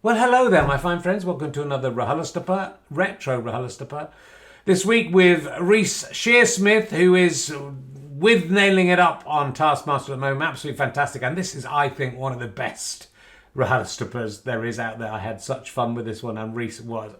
Well, hello there, my fine friends. Welcome to another RHLSTP, retro RHLSTP. This week with Reece Shearsmith, who is with nailing it up on Taskmaster at the moment. Absolutely fantastic. And this is, I think, one of the best RHLSTPs there is out there. I had such fun with this one, and Reece was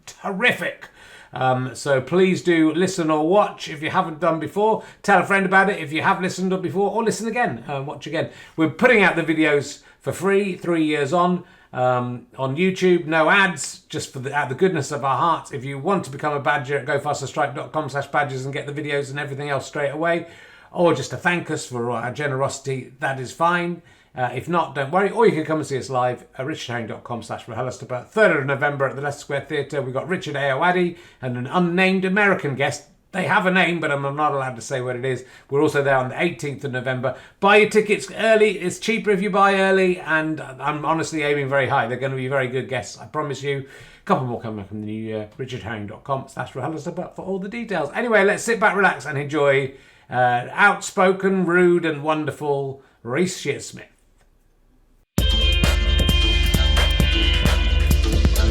terrific. So please do listen or watch if you haven't done before. Tell a friend about it if you have listened before, or listen again, watch again. We're putting out the videos for free, 3 years on YouTube, no ads, just for out of the goodness of our hearts. If you want to become a badger, go fasterstripe.com/badges and get the videos and everything else straight away, or just to thank us for our generosity, that is fine. If not, don't worry. Or you can come and see us live at richardherring.com/RHLSTP. 3rd of November at the Leicester Square Theatre. We've got Richard Ayoade and an unnamed American guest. They have a name, but I'm not allowed to say what it is. We're also there on the 18th of November. Buy your tickets early. It's cheaper if you buy early, and I'm honestly aiming very high. They're going to be very good guests, I promise you. A couple more coming up in the new year. richardherring.com/RHLSTP for all the details. Anyway, let's sit back, relax, and enjoy outspoken, rude, and wonderful Reece Shearsmith.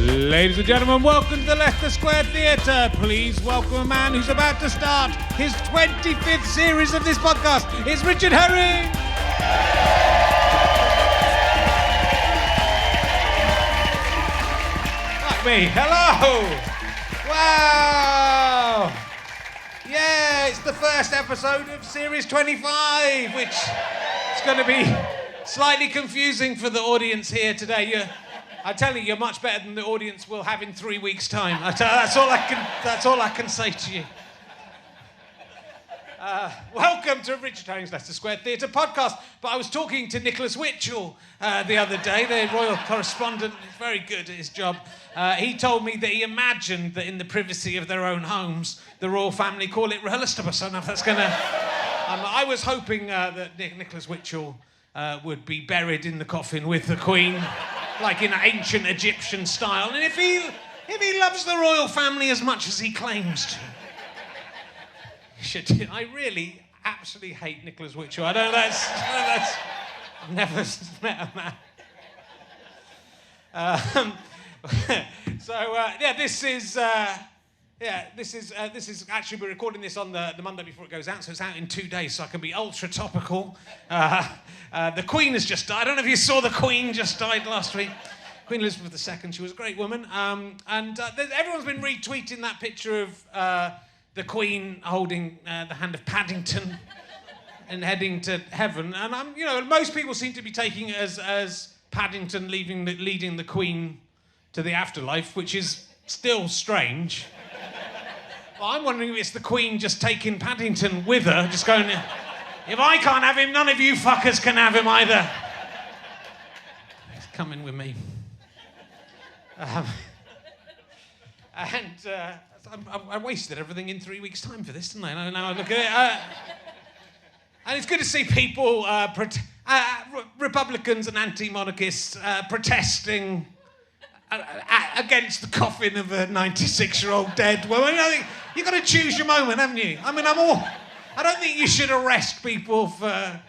Ladies and gentlemen, welcome to the Leicester Square Theatre. Please welcome a man who's about to start his 25th series of this podcast. It's Richard Herring. Like me. Hello. Wow. Yeah, it's the first episode of series 25, which is going to be slightly confusing for the audience here today. I tell you, you're much better than the audience will have in 3 weeks' time. That's all I can say to you. Welcome to Richard Herring's Leicester Square Theatre podcast. But I was talking to Nicholas Witchell the other day, the royal correspondent. He's very good at his job. He told me that he imagined that in the privacy of their own homes, the royal family call it RHLSTP. So now that's gonna. I was hoping that Nicholas Witchell would be buried in the coffin with the Queen, like in ancient Egyptian style. And if he loves the royal family as much as he claims to, I really absolutely hate Nicholas Witchell. I don't know, that's I've never met a man. This is actually, we're recording this on the Monday before it goes out, so it's out in 2 days, so I can be ultra topical. The Queen has just died. I don't know if you saw the Queen just died last week. Queen Elizabeth II, she was a great woman. Everyone's been retweeting that picture of the Queen holding the hand of Paddington and heading to heaven. And most people seem to be taking it as Paddington leading the Queen to the afterlife, which is still strange. I'm wondering if it's the Queen just taking Paddington with her, just going, if I can't have him, none of you fuckers can have him either. He's coming with me. I wasted everything in 3 weeks' time for this, didn't I? Now I look at it. And it's good to see people, Republicans and anti-monarchists, protesting against the coffin of a 96-year-old dead woman. You've got to choose your moment, haven't you? I don't think you should arrest people for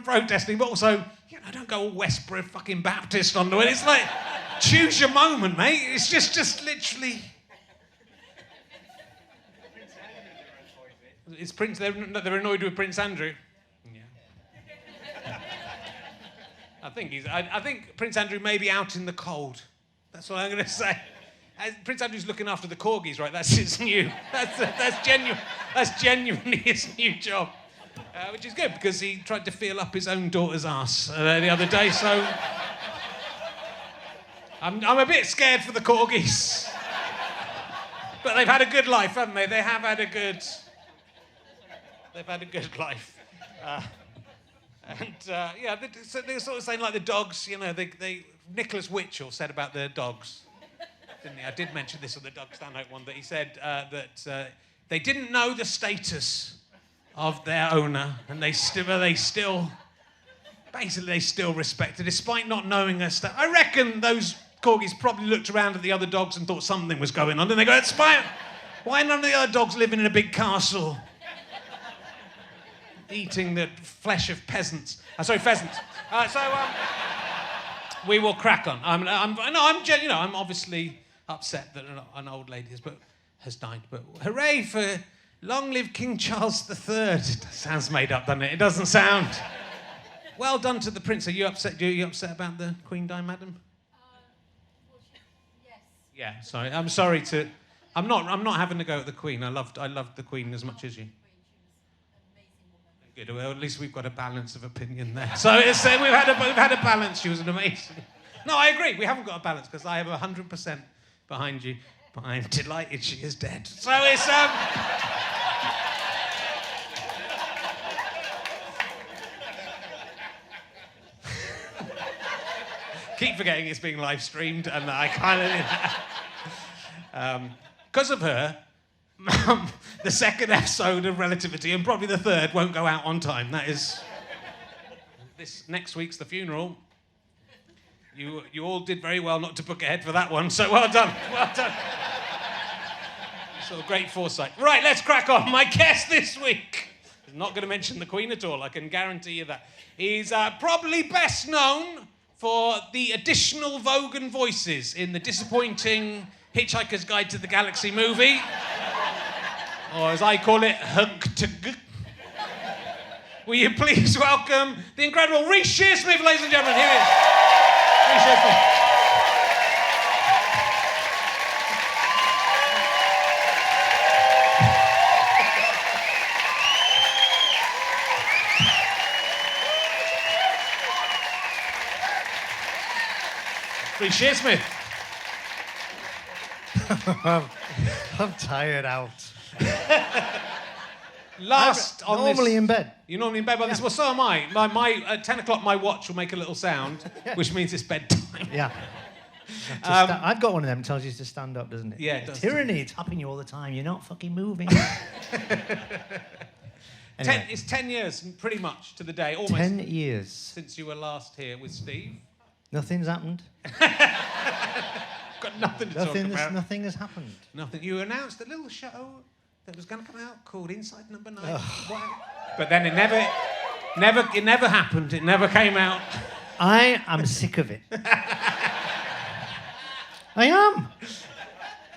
protesting, but also, don't go all Westboro fucking Baptist onto it. It's like, choose your moment, mate. It's just literally. It's Prince. They're annoyed with Prince Andrew. Yeah. I think Prince Andrew may be out in the cold. That's what I'm going to say. Prince Andrew's looking after the corgis, right? That's his new. That's genuinely his new job, which is good because he tried to feel up his own daughter's ass the other day. So I'm a bit scared for the corgis, but they've had a good life, haven't they? They've had a good life. They're sort of saying like the dogs, Nicholas Witchell said about the dogs, didn't he? I did mention this on the Doug Stanhope one, that he said that they didn't know the status of their owner, and they still respected, despite not knowing their status. I reckon those corgis probably looked around at the other dogs and thought something was going on, and they go, why none of the other dogs living in a big castle? Eating the flesh of peasants. Pheasants. We will crack on. I'm obviously upset that an old lady has died, but hooray for long live King Charles III. It sounds made up, doesn't it? It doesn't sound. Well done to the prince. Are you upset? Are you upset about the Queen dying, madam? Yes. Yeah. Sorry. I'm sorry to. I'm not having to go at the Queen. I loved the Queen as much as you. Good. Well, at least we've got a balance of opinion there. So we've had a balance. She was an amazing. No, I agree. We haven't got a balance because I have 100% behind you. But I'm delighted she is dead. So it's keep forgetting it's being live streamed, and I kind of because of her. The second episode of Relativity, and probably the third, won't go out on time. That is... This next week's the funeral. You all did very well not to book ahead for that one, so well done. Well done. So great foresight. Right, let's crack on. My guest this week is not going to mention the Queen at all, I can guarantee you that. He's probably best known for the additional Vogan voices in the disappointing Hitchhiker's Guide to the Galaxy movie. Or as I call it, hug-to-g. Will you please welcome the incredible Reece Shearsmith, ladies and gentlemen. Here he is. Reece Shearsmith. Reece Shearsmith. I'm tired out. Normally in bed. You're normally in bed by this. Well, so am I. At 10 o'clock, my watch will make a little sound, which means it's bedtime. Yeah. I've got one of them. Tells you to stand up, doesn't it? Yeah, it does. Tyranny. It's tapping you all the time. You're not fucking moving. Anyway. It's 10 years, pretty much, to the day. Almost. 10 years. Since you were last here with Steve. Nothing's happened. Got nothing to talk about. Nothing has happened. Nothing. You announced a little show that was going to come out called Inside Number 9. But then it never happened. It never came out. I am sick of it. I am.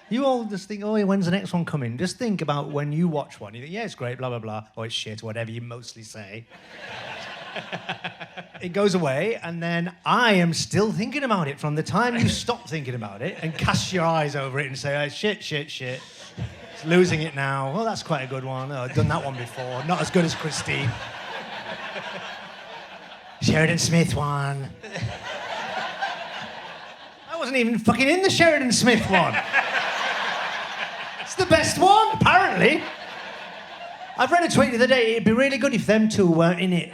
You all just think, oh, when's the next one coming? Just think about when you watch one. You think, yeah, it's great, blah, blah, blah. Or it's shit, whatever you mostly say. It goes away, and then I am still thinking about it from the time you stop thinking about it and cast your eyes over it and say, oh, shit. It's losing it now. Well, that's quite a good one. Oh, I've done that one before. Not as good as Christine. Sheridan Smith one. I wasn't even fucking in the Sheridan Smith one. It's the best one, apparently. I've read a tweet the other day, it'd be really good if them two weren't in it.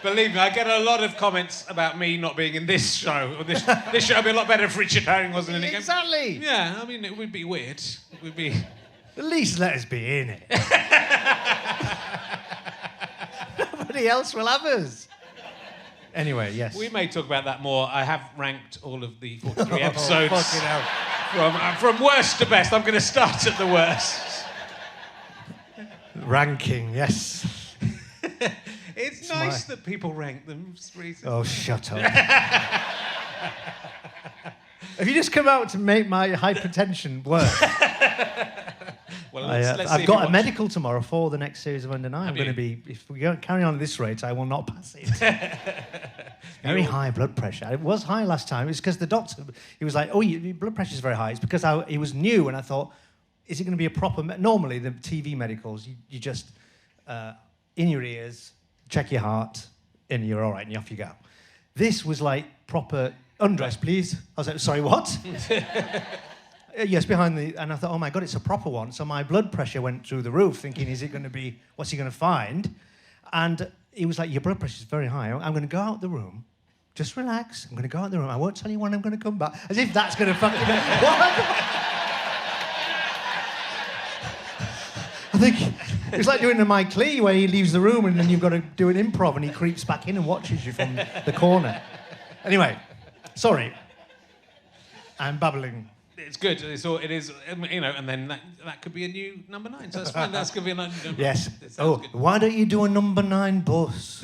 Believe me, I get a lot of comments about me not being in this show. This show would be a lot better if Richard Herring wasn't in it. Exactly. Yeah, I mean, it would be weird. It would be... At least let us be in it. Nobody else will have us. Anyway, yes. We may talk about that more. I have ranked all of the 43 episodes fucking hell. From worst to best. I'm going to start at the worst. Ranking, yes. It's nice that people rank them. Oh, shut up. Have you just come out to make my hypertension worse? Well, I've got a medical tomorrow for the next series of Under 9. I'm going to be, if we carry on at this rate, I will not pass it. Very high blood pressure. It was high last time. It's because the doctor, he was like, oh, your blood pressure's very high. It's because he was new, and I thought, is it going to be a proper... Normally, the TV medicals, you just, in your ears, check your heart, and you're all right, and off you go. This was like proper, undress, please. I was like, sorry, what? Yes, behind the... And I thought, oh, my God, it's a proper one. So my blood pressure went through the roof, thinking, is it going to be... What's he going to find? And he was like, your blood pressure's very high. I'm going to go out the room. Just relax. I'm going to go out the room. I won't tell you when I'm going to come back. As if that's going to fucking... I think it's like doing a Mike Lee where he leaves the room and then you've got to do an improv and he creeps back in and watches you from the corner. Anyway, sorry. I'm babbling. It's good. It is, you know, and then that could be a new number 9. So that's fine. That's going to be a new. Yes. Oh, good. Why don't you do a number 9 bus?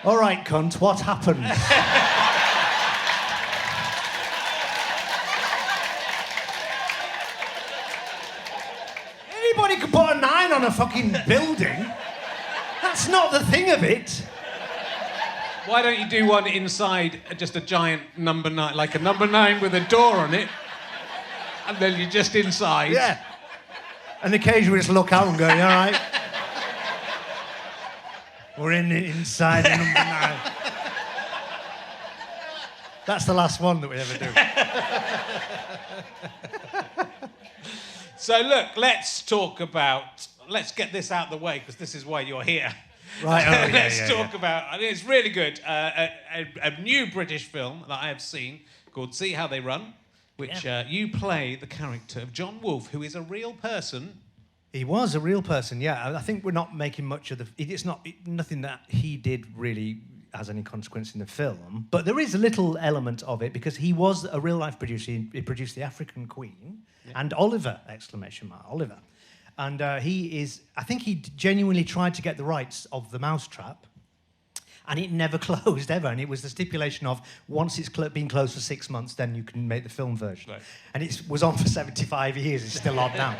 All right, cunt. What happened? Anybody could put a 9 on a fucking building. That's not the thing of it. Why don't you do one inside just a giant number 9, like a number 9 with a door on it, and then you're just inside? Yeah. And occasionally just look out and go, you all right? We're inside a number 9. That's the last one that we ever do. So look, let's get this out of the way, because this is why you're here. Right, oh, yeah, Let's talk about, I mean, it's really good, a new British film that I have seen called See How They Run, which you play the character of John Wolfe, who is a real person. He was a real person, yeah. I think we're not making much of nothing that he did really has any consequence in the film, but there is a little element of it because he was a real-life producer. He produced The African Queen and Oliver, ! Oliver. And I think he genuinely tried to get the rights of the Mousetrap, and it never closed ever. And it was the stipulation of once it's been closed for 6 months, then you can make the film version. Right. And it was on for 75 years. It's still on now.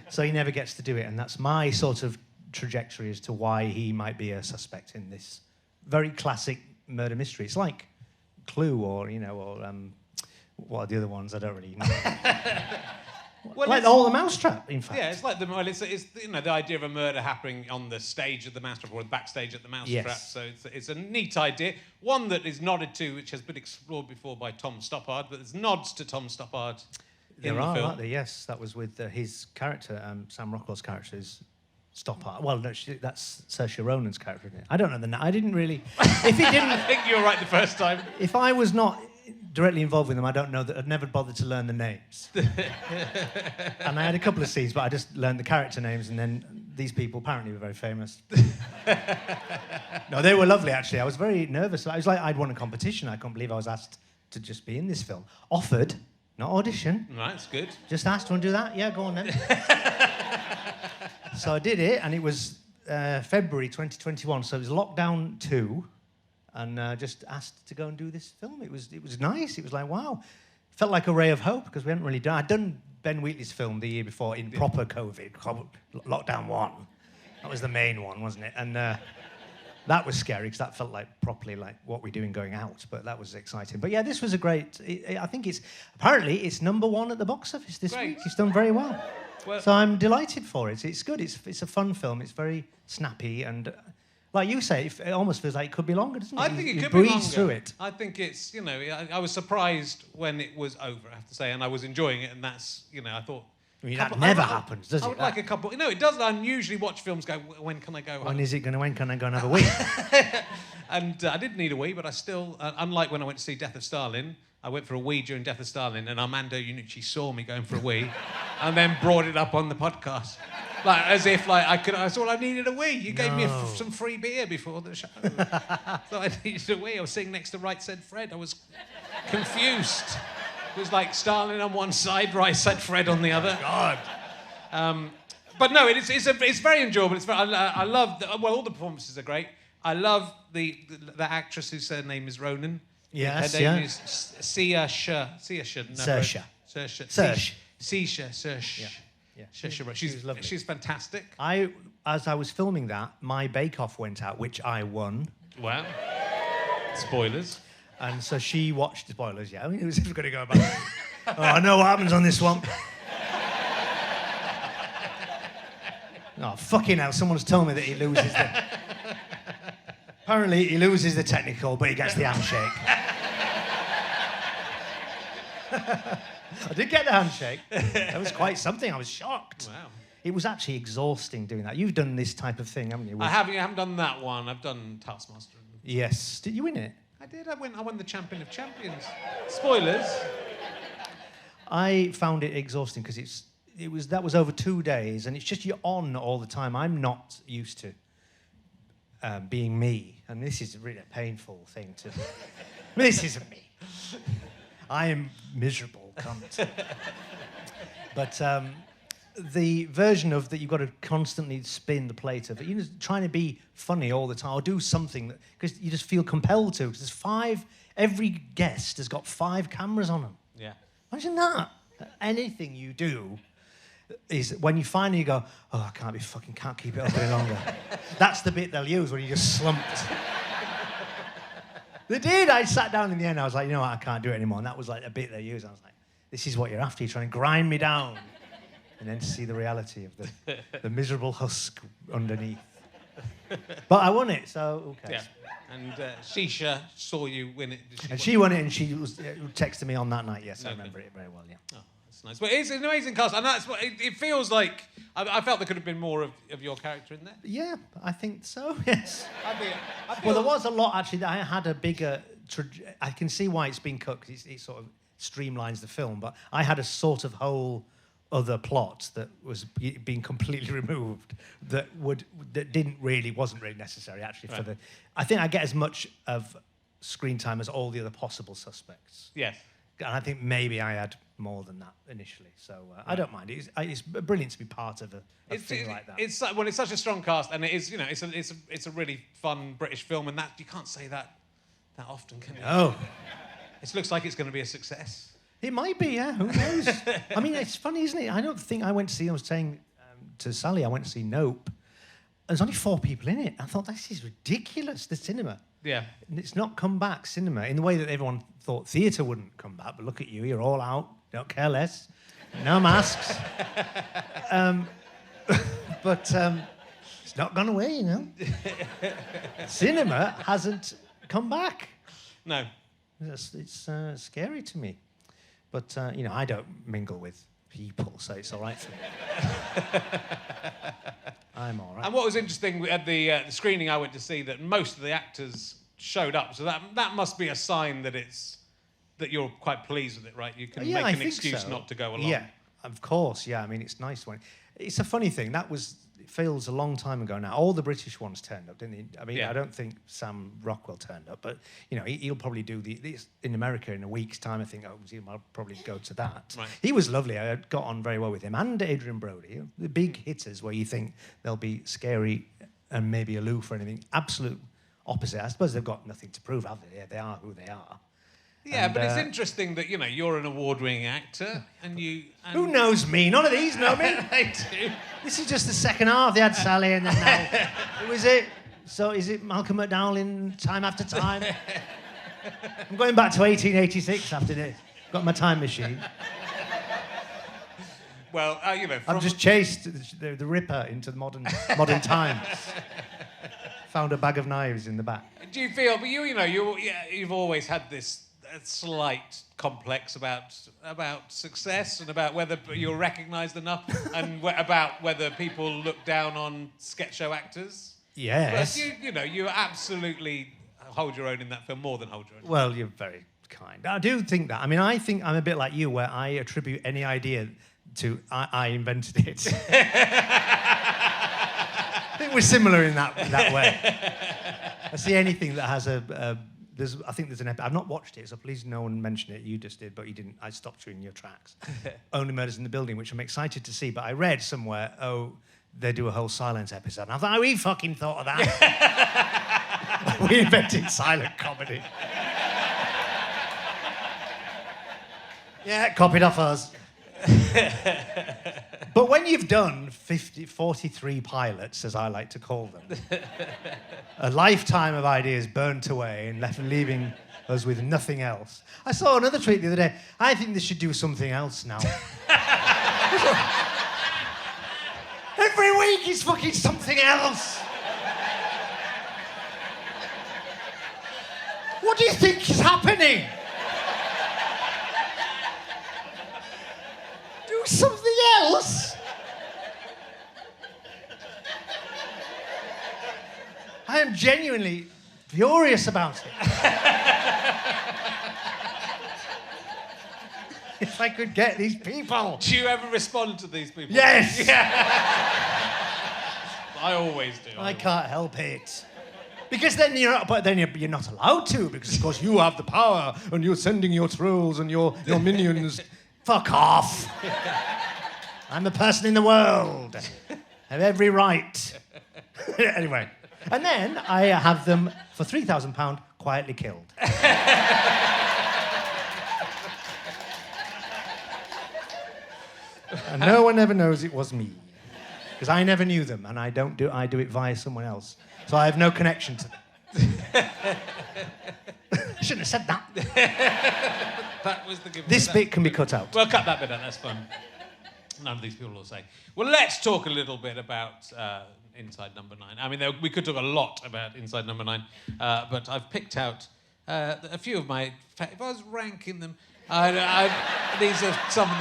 So he never gets to do it. And that's my sort of trajectory as to why he might be a suspect in this very classic murder mystery. It's like Clue or what are the other ones? I don't really know. Well, like all the Mousetrap, in fact. Yeah, it's like it's the idea of a murder happening on the stage of the Mousetrap or the backstage at the Mousetrap. Yes. So it's a neat idea, one that is nodded to, which has been explored before by Tom Stoppard, but there's nods to Tom Stoppard in the film. Aren't there? Yes, that was with his character, Sam Rockwell's character is Stoppard. Well, no, that's Saoirse Ronan's character, isn't it? I don't know the name. I didn't really. If he didn't, I think you were right the first time. If I was not directly involved with them, I don't know that I'd never bothered to learn the names. And I had a couple of scenes, but I just learned the character names, and then these people apparently were very famous. No, they were lovely, actually. I was very nervous. I was like, I'd won a competition. I couldn't believe I was asked to just be in this film. Offered, not audition. Right, that's good. Just asked, want to do that? Yeah, go on then. So I did it, and it was February 2021, so it was lockdown 2. And just asked to go and do this film. It was nice. It was like, wow. Felt like a ray of hope because we hadn't really done... I'd done Ben Wheatley's film the year before in proper COVID, lockdown 1. That was the main one, wasn't it? And that was scary because that felt like properly like what we're doing going out. But that was exciting. But yeah, this was a great... I think apparently it's number 1 at the box office this week. It's done very well. So I'm delighted for it. It's good. It's a fun film. It's very snappy and... Like you say, it almost feels like it could be longer, doesn't it? I think it could be longer. Breeze through it. I think it's, I was surprised when it was over, I have to say, and I was enjoying it, and that's, I thought... I mean, that never happens, does it? I would like a couple... No, it does. I usually watch films go, when can I go home? When can I go and have a wee? And I didn't need a wee, but I still... unlike when I went to see Death of Stalin, I went for a wee during Death of Stalin, and Armando Iannucci saw me going for a wee, and then brought it up on the podcast. Like, as if, I thought I needed a wee. You gave me some free beer before the show. Thought I needed a wee. I was sitting next to Right Said Fred. I was confused. It was like Stalin on one side, Right Said Fred on the other. God. But no, it's very enjoyable. I love... all the performances are great. I love the actress whose name is Ronan. Yes, her name is Saoirse. Yeah. She's lovely. She's fantastic. As I was filming that, my bake-off went out, which I won. Wow. Spoilers. And so she watched the spoilers, yeah. I mean, it was going to go back. Oh, I know what happens on this one. Oh, fucking hell, someone's told me that he loses the... Apparently, he loses the technical, but he gets the handshake. I did get the handshake. That was quite something. I was shocked. Wow. It was actually exhausting doing that. You've done this type of thing, haven't you? I haven't done that one. I've done Taskmaster. Yes. Did you win it? I did. I won the Champion of Champions. Spoilers. I found it exhausting because that was over 2 days, and it's just you're on all the time. I'm not used to being me, and this is really a painful thing to... This isn't me. I am miserable, cunt. But the version of that you've got to constantly spin the plate of it, you're just trying to be funny all the time or do something because you just feel compelled to, because there's 5, every guest has got 5 cameras on them. Yeah. Imagine that. Anything you do is when you finally go, oh, I can't keep it up any longer. That's the bit they'll use when you just slumped. They did. I sat down in the end. I was like, you know what, I can't do it anymore. And that was like a bit they used. I was like, this is what you're after. You're trying to grind me down. And then to see the reality of the miserable husk underneath. But I won it, so okay. Yeah. And Shisha saw you win it. She won it, and she was texting me on that night. Yes, I remember it very well. Yeah. Oh, that's nice. But it's an amazing cast, and that's what it feels like. I felt there could have been more of your character in there. Yeah, I think so. Yes. I feel Well, there was a lot actually. That I had a bigger. I can see why it's been cut because it sort of streamlines the film. But I had a sort of whole other plot that was being completely removed that wasn't really necessary actually for the. I think I get as much of screen time as all the other possible suspects. Yes. And I think maybe I had more than that initially, so I don't mind. It's brilliant to be part of a thing like that. It's such a strong cast, and it is, it's a really fun British film, and that you can't say that often, can you? Oh, it looks like it's going to be a success. It might be, yeah. Who knows? I mean, it's funny, isn't it? I don't think I went to see. I was saying to Sally, I went to see Nope. There's only 4 people in it. I thought this is ridiculous. The cinema. Yeah. And it's not come back cinema in the way that everyone thought theatre wouldn't come back. But look at you, you're all out. Don't care less. No masks. But it's not gone away, you know. Cinema hasn't come back. No. It's scary to me. But, I don't mingle with people, so it's all right for me. I'm all right. And what was interesting at the screening I went to see, that most of the actors showed up, so that must be a sign that that you're quite pleased with it, right? You can make an excuse not to go along. Yeah, of course, yeah. I mean, it's nice when... It's a funny thing. It feels a long time ago now. All the British ones turned up, didn't they? I mean, I don't think Sam Rockwell turned up, but, he'll probably do this in America in a week's time. I think I'll probably go to that. Right. He was lovely. I got on very well with him. And Adrian Brody, the big hitters where you think they'll be scary and maybe aloof or anything. Absolute opposite. I suppose they've got nothing to prove, have they? Yeah, they are who they are. Yeah, but it's interesting that, you're an award-winning actor, and you... Who knows me? None of these know me. They do. This is just the second half. They had Sally, and then now... Who is it? So is it Malcolm McDowell in Time After Time? I'm going back to 1886 after this. Got my time machine. Well, I've just chased the Ripper into the modern times. Found a bag of knives in the back. Do you feel... But you've always had this... a slight complex about success and about whether you're recognised enough and about whether people look down on sketch show actors. Yes. But you absolutely hold your own in that film, more than hold your own. Well, you're very kind. I do think that. I mean, I think I'm a bit like you, where I attribute any idea to I invented it. I think we're similar in that way. I see anything that has I think there's an episode. I've not watched it, so please no one mention it. You just did, but you didn't. I stopped you in your tracks. Only Murders in the Building, which I'm excited to see. But I read somewhere, they do a whole silence episode. And I thought, we fucking thought of that. We invented silent comedy. Yeah, copied off us. But when you've done 43 pilots, as I like to call them, a lifetime of ideas burnt away and leaving us with nothing else. I saw another tweet the other day. I think they should do something else now. Every week is fucking something else. What do you think is happening? Do something else. I am genuinely furious about it. If I could get these people. Do you ever respond to these people? Yes. Yeah. I always do. I can't help it. Because then you're not allowed to, because of course you have the power and you're sending your trolls and your minions. Fuck off. I'm the person in the world. I have every right. Anyway. And then I have them, for £3,000, quietly killed. And no one ever knows it was me. Because I never knew them, and I do it via someone else. So I have no connection to them. Shouldn't have said that. That was the giveaway. This bit can be cut out. Well, cut that bit out, that's fun. None of these people will say. Well, let's talk a little bit about Inside Number 9. I mean, we could talk a lot about Inside Number 9, but I've picked out a few of my... If I was ranking them, these are some of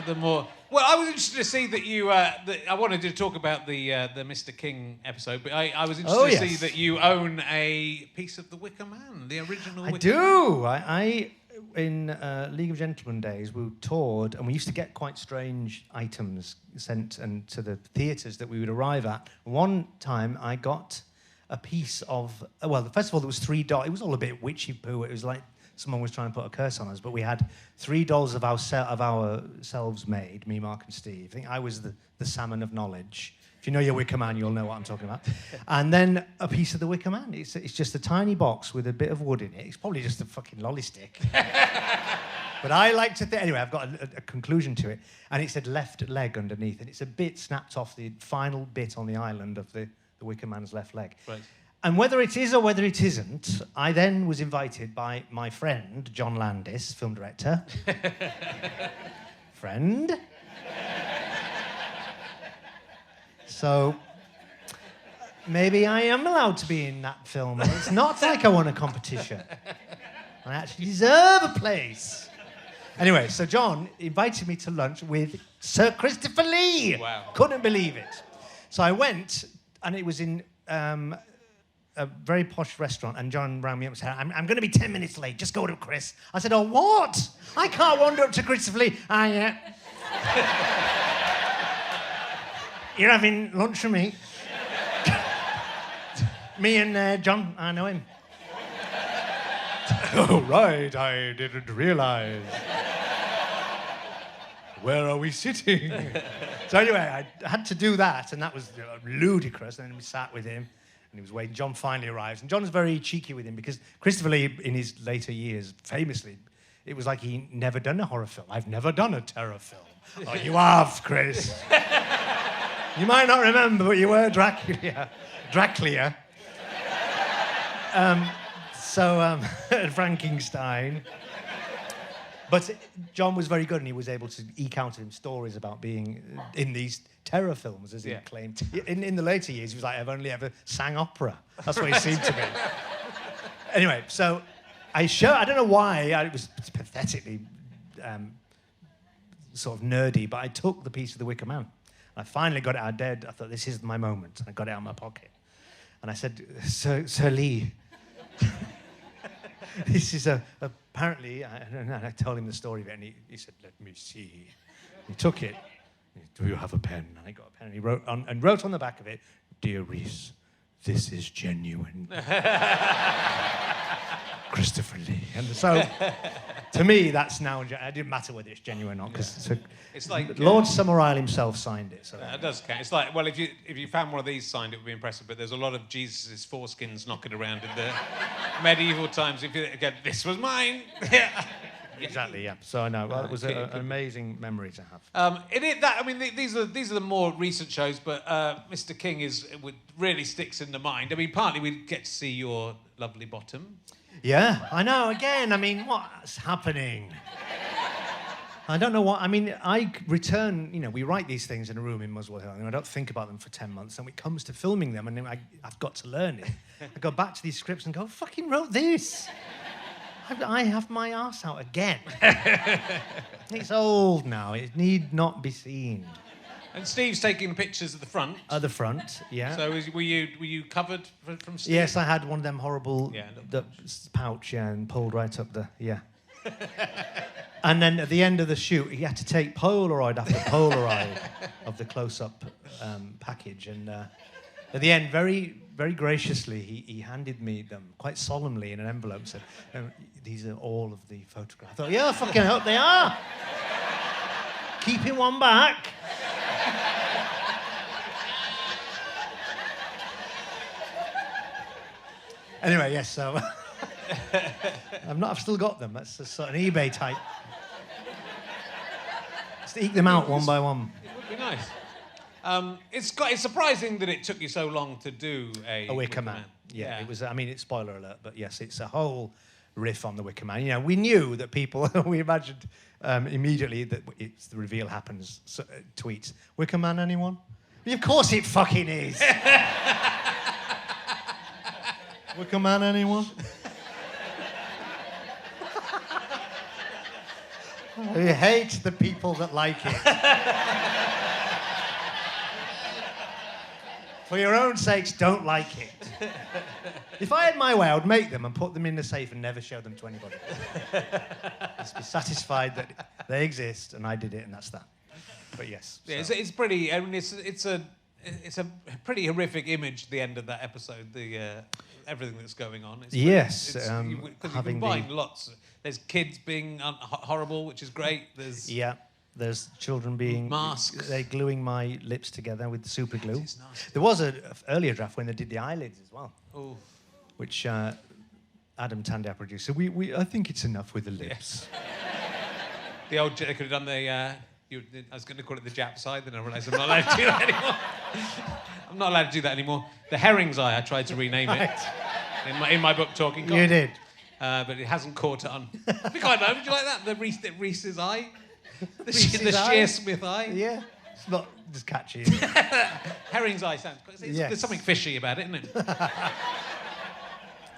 the more... Well, I was interested to see that you... I wanted to talk about the Mr. King episode, but I was interested to see that you own a piece of the Wicker Man, the original Wicker Man. I do. In League of Gentlemen days, we toured, and we used to get quite strange items sent to the theatres that we would arrive at. One time, I got a piece of... Well, first of all, there was 3 dolls. It was all a bit witchy poo. It was like someone was trying to put a curse on us, but we had 3 dolls of ourselves made, me, Mark, and Steve. I think I was the salmon of knowledge. If you know your Wicker Man, you'll know what I'm talking about. And then a piece of the Wicker Man. It's just a tiny box with a bit of wood in it. It's probably just a fucking lolly stick. But I like to think... Anyway, I've got a conclusion to it. And it said left leg underneath. And it's a bit snapped off the final bit on the island of the Wicker Man's left leg. Right. And whether it is or whether it isn't, I then was invited by my friend, John Landis, film director. Friend. So maybe I am allowed to be in that film. It's not like I won a competition. I actually deserve a place. Anyway, so John invited me to lunch with Sir Christopher Lee. Wow. Couldn't believe it. So I went, and it was in a very posh restaurant, and John rang me up and said, I'm going to be 10 minutes late. Just go to Chris. I said, oh, what? I can't wander up to Christopher Lee. Yeah. You're having lunch with me. Me and John, I know him. Oh, right, I didn't realise. Where are we sitting? So anyway, I had to do that, and that was ludicrous. And then we sat with him, and he was waiting. John finally arrives, and John's very cheeky with him, because Christopher Lee, in his later years, famously, it was like he never done a horror film. I've never done a terror film. Oh, you have, Chris. You might not remember, but you were Dracula. Frankenstein. But John was very good, and he was able to eke out of him stories about being in these terror films, as he claimed. In the later years, he was like, I've only ever sang opera. That's what he seemed to be. Anyway, so I don't know why, it was pathetically sort of nerdy, but I took the piece of the Wicker Man. I finally got it out of bed. I thought, this is my moment. And I got it out of my pocket. And I said, Sir Lee, this is apparently... I told him the story of it, and he said, let me see. He took it. Do you have a pen? And I got a pen, and he wrote on the back of it, Dear Reese, this is genuine. Christopher Lee. And so, to me, that's now... It didn't matter whether it's genuine or not, because it's like Lord Summerisle himself signed it. So it does count. It's like, well, if you found one of these signed, it would be impressive, but there's a lot of Jesus' foreskins knocking around in the medieval times. Again, this was mine. Exactly, yeah. So I know. Well, it was an amazing memory to have. These are the more recent shows, but Mr. King really sticks in the mind. I mean, partly we get to see your lovely bottom. Yeah, I know. Again, I mean, what's happening? I don't know what... I mean, I return... we write these things in a room in Muswell Hill, and I don't think about them for 10 months, and when it comes to filming them, and then I've got to learn it. I go back to these scripts and go, fucking wrote this. I have my arse out again. It's old now. It need not be seen. And Steve's taking pictures at the front. At the front, yeah. So were you covered from Steve? Yes, I had one of them horrible pouch, and pulled right up the, And then at the end of the shoot, he had to take Polaroid after Polaroid of the close-up package, and At the end, very, very graciously, he handed me them quite solemnly in an envelope and said, these are all of the photographs. I thought, yeah, I fucking hope they are. Keeping one back. Anyway, yes, so I've still got them. That's a sort of an eBay type. Just eke them out one by one. It would be nice. It's surprising that it took you so long to do a Wicker Man. Yeah, it was. I mean, it's spoiler alert, but yes, it's a whole riff on the Wicker Man. You know, we knew that people. We imagined immediately that it's the reveal happens. So, tweets: Wicker Man, anyone? Of course, it fucking is. Wicker Man, anyone? I hate the people that like it. For your own sakes, don't like it. If I had my way, I would make them and put them in the safe and never show them to anybody. Just be satisfied that they exist and I did it and that's that. But yes. Yeah, so. it's pretty. I mean, it's a pretty horrific image. The end of that episode, everything that's going on. Yes, because you combine lots. There's kids being horrible, which is great. There's children being masks. They're gluing my lips together with super glue. It's nasty. There was an earlier draft when they did the eyelids as well. Oh. Which Adam Tandy, our producer, I think it's enough with the lips. Yeah. The old they could have done the. I was going to call it the Jap side, then I realised I'm not allowed to do that anymore. I'm not allowed to do that anymore. The herring's eye, I tried to rename it in my book, Talking Cock. You did. But it hasn't caught on. It'd be quite nice. Would you like that? The Reese's eye? The Shearsmith eye? Yeah. It's not just catchy. Herring's eye sounds... There's something fishy about it, isn't it?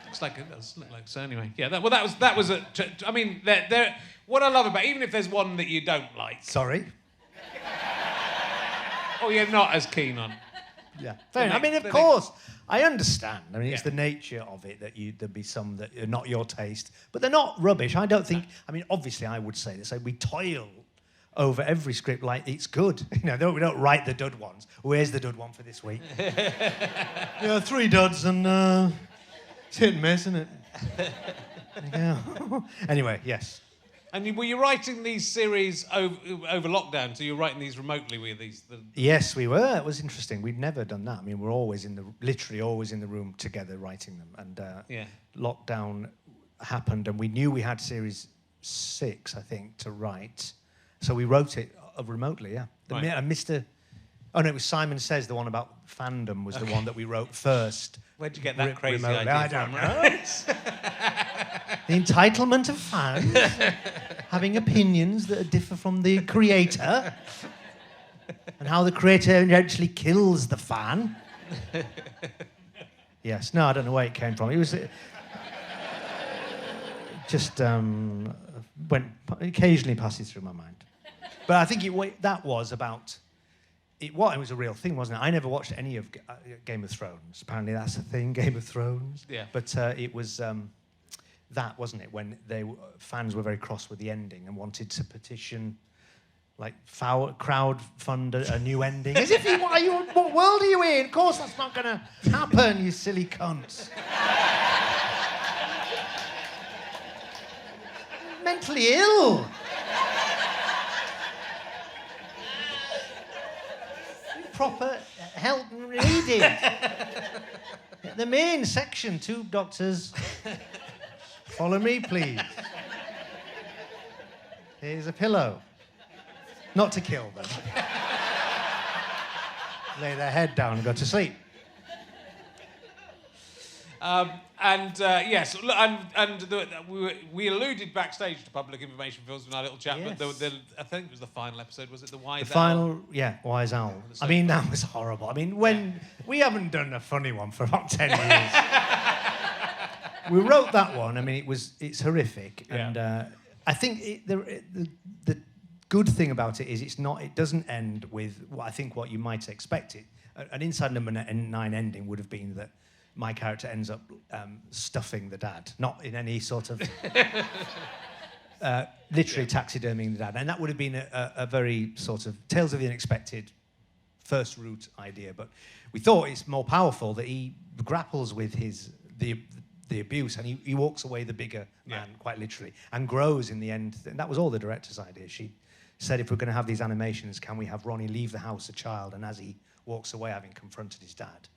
Looks like it does. Look like so. Anyway, yeah. That was a... I mean, what I love about... Even if there's one that you don't like... Sorry? Or you're not as keen on... Yeah. Fair enough. I mean, of course, I understand. I mean, it's the nature of it that there'd be some that are not your taste, but they're not rubbish. I don't think. I mean, obviously, I would say this. We toil over every script like it's good. You know, we don't write the dud ones. Where's the dud one for this week? 3 duds and it's hit and miss, isn't it? Yeah. Anyway, yes. And were you writing these series over lockdown? So you were writing these remotely, were these? Yes, we were. It was interesting. We'd never done that. I mean, we're literally always in the room together writing them. And lockdown happened, and we knew we had series 6, I think, to write. So we wrote it remotely. Yeah. Right. And Mr. Oh no, it was Simon Says. The one about fandom was the one that we wrote first. Where'd you get that crazy remotely. idea I from? don't know. The entitlement of fans having opinions that differ from the creator, and how the creator eventually kills the fan. Yes, no, I don't know where it came from. It was just occasionally passes through my mind. But I think that was about. It was a real thing, wasn't it? I never watched any of Game of Thrones. Apparently, that's a thing, Game of Thrones. Yeah. But it was. That wasn't it when fans were very cross with the ending and wanted to petition, like crowd fund a new ending. As if what world are you in? Of course that's not going to happen, you silly cunts. Mentally ill. Proper help needed. The main section, 2 doctors. Follow me, please. Here's a pillow. Not to kill them. Lay their head down and go to sleep. Yes, we alluded backstage to public information films in our little chat, Yes. but I think it was the final episode, was it the Wise The Owl? final, Wise Owl. I mean, that was horrible. I mean, we haven't done a funny one for about 10 years. We wrote that one. I mean, it's horrific, and I think the good thing about it is it doesn't end with what you might expect it. An Inside Number 9 ending would have been that my character ends up stuffing the dad, not in any sort of literally taxiderming the dad, and that would have been a very sort of Tales of the Unexpected first root idea, but we thought it's more powerful that he grapples with the abuse, and he walks away the bigger man, quite literally, and grows in the end. And that was all the director's idea. She said, if we're going to have these animations, can we have Ronnie leave the house a child, and as he walks away, having confronted his dad,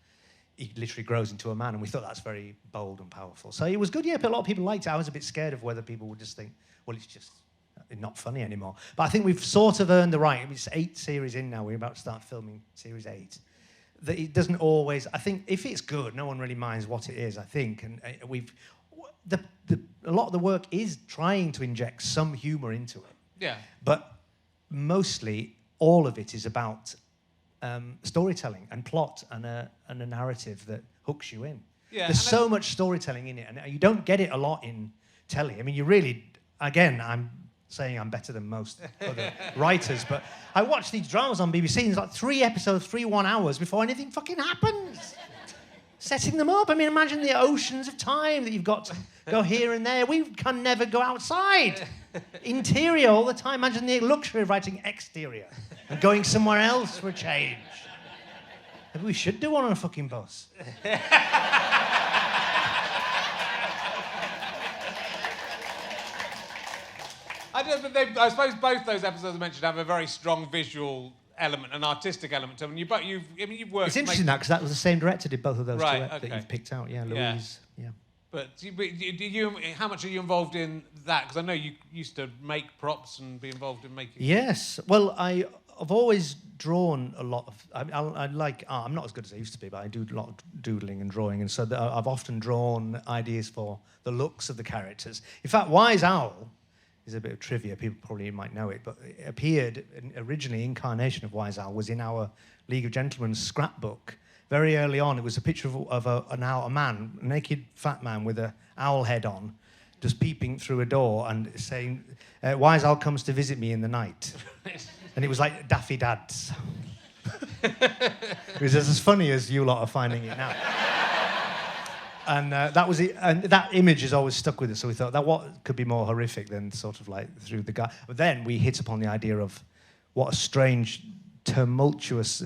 he literally grows into a man, and we thought that's very bold and powerful. So it was good, but a lot of people liked it. I was a bit scared of whether people would just think, well, it's just not funny anymore. But I think we've sort of earned the right. I mean, it's 8 series in now. We're about to start filming series 8. That it doesn't always. I think if it's good, no one really minds what it is. I think, and a lot of the work is trying to inject some humour into it. Yeah. But mostly, all of it is about storytelling and plot and a narrative that hooks you in. Yeah. There's so much storytelling in it, and you don't get it a lot in telly. I mean, you really. Again, I'm saying I'm better than most other writers, but I watch these dramas on BBC, and there's like 3 episodes, 3 1 hours before anything fucking happens. Setting them up. I mean, imagine the oceans of time that you've got to go here and there. We can never go outside. Interior all the time. Imagine the luxury of writing exterior and going somewhere else for a change. Maybe we should do one on a fucking bus. I suppose both those episodes I mentioned have a very strong visual element, an artistic element to them. You've worked. It's interesting because that was the same director did both of those that you've picked out. Yeah, Louise. Yeah. But how much are you involved in that? Because I know you used to make props and be involved in making. Yes. Well, I've always drawn a lot of. I like art. I'm not as good as I used to be, but I do a lot of doodling and drawing, and so I've often drawn ideas for the looks of the characters. In fact, Wise Owl is a bit of trivia. People probably might know it, but it appeared originally. Incarnation of Wise Owl was in our League of Gentlemen scrapbook. Very early on, it was a picture of a man, a naked fat man with an owl head on, just peeping through a door and saying, Wise Owl comes to visit me in the night. And it was like Daffy Dad's. It was as funny as you lot are finding it now. And that was it. And that image has always stuck with us. So we thought that what could be more horrific than sort of like through the guy. But then we hit upon the idea of what a strange, tumultuous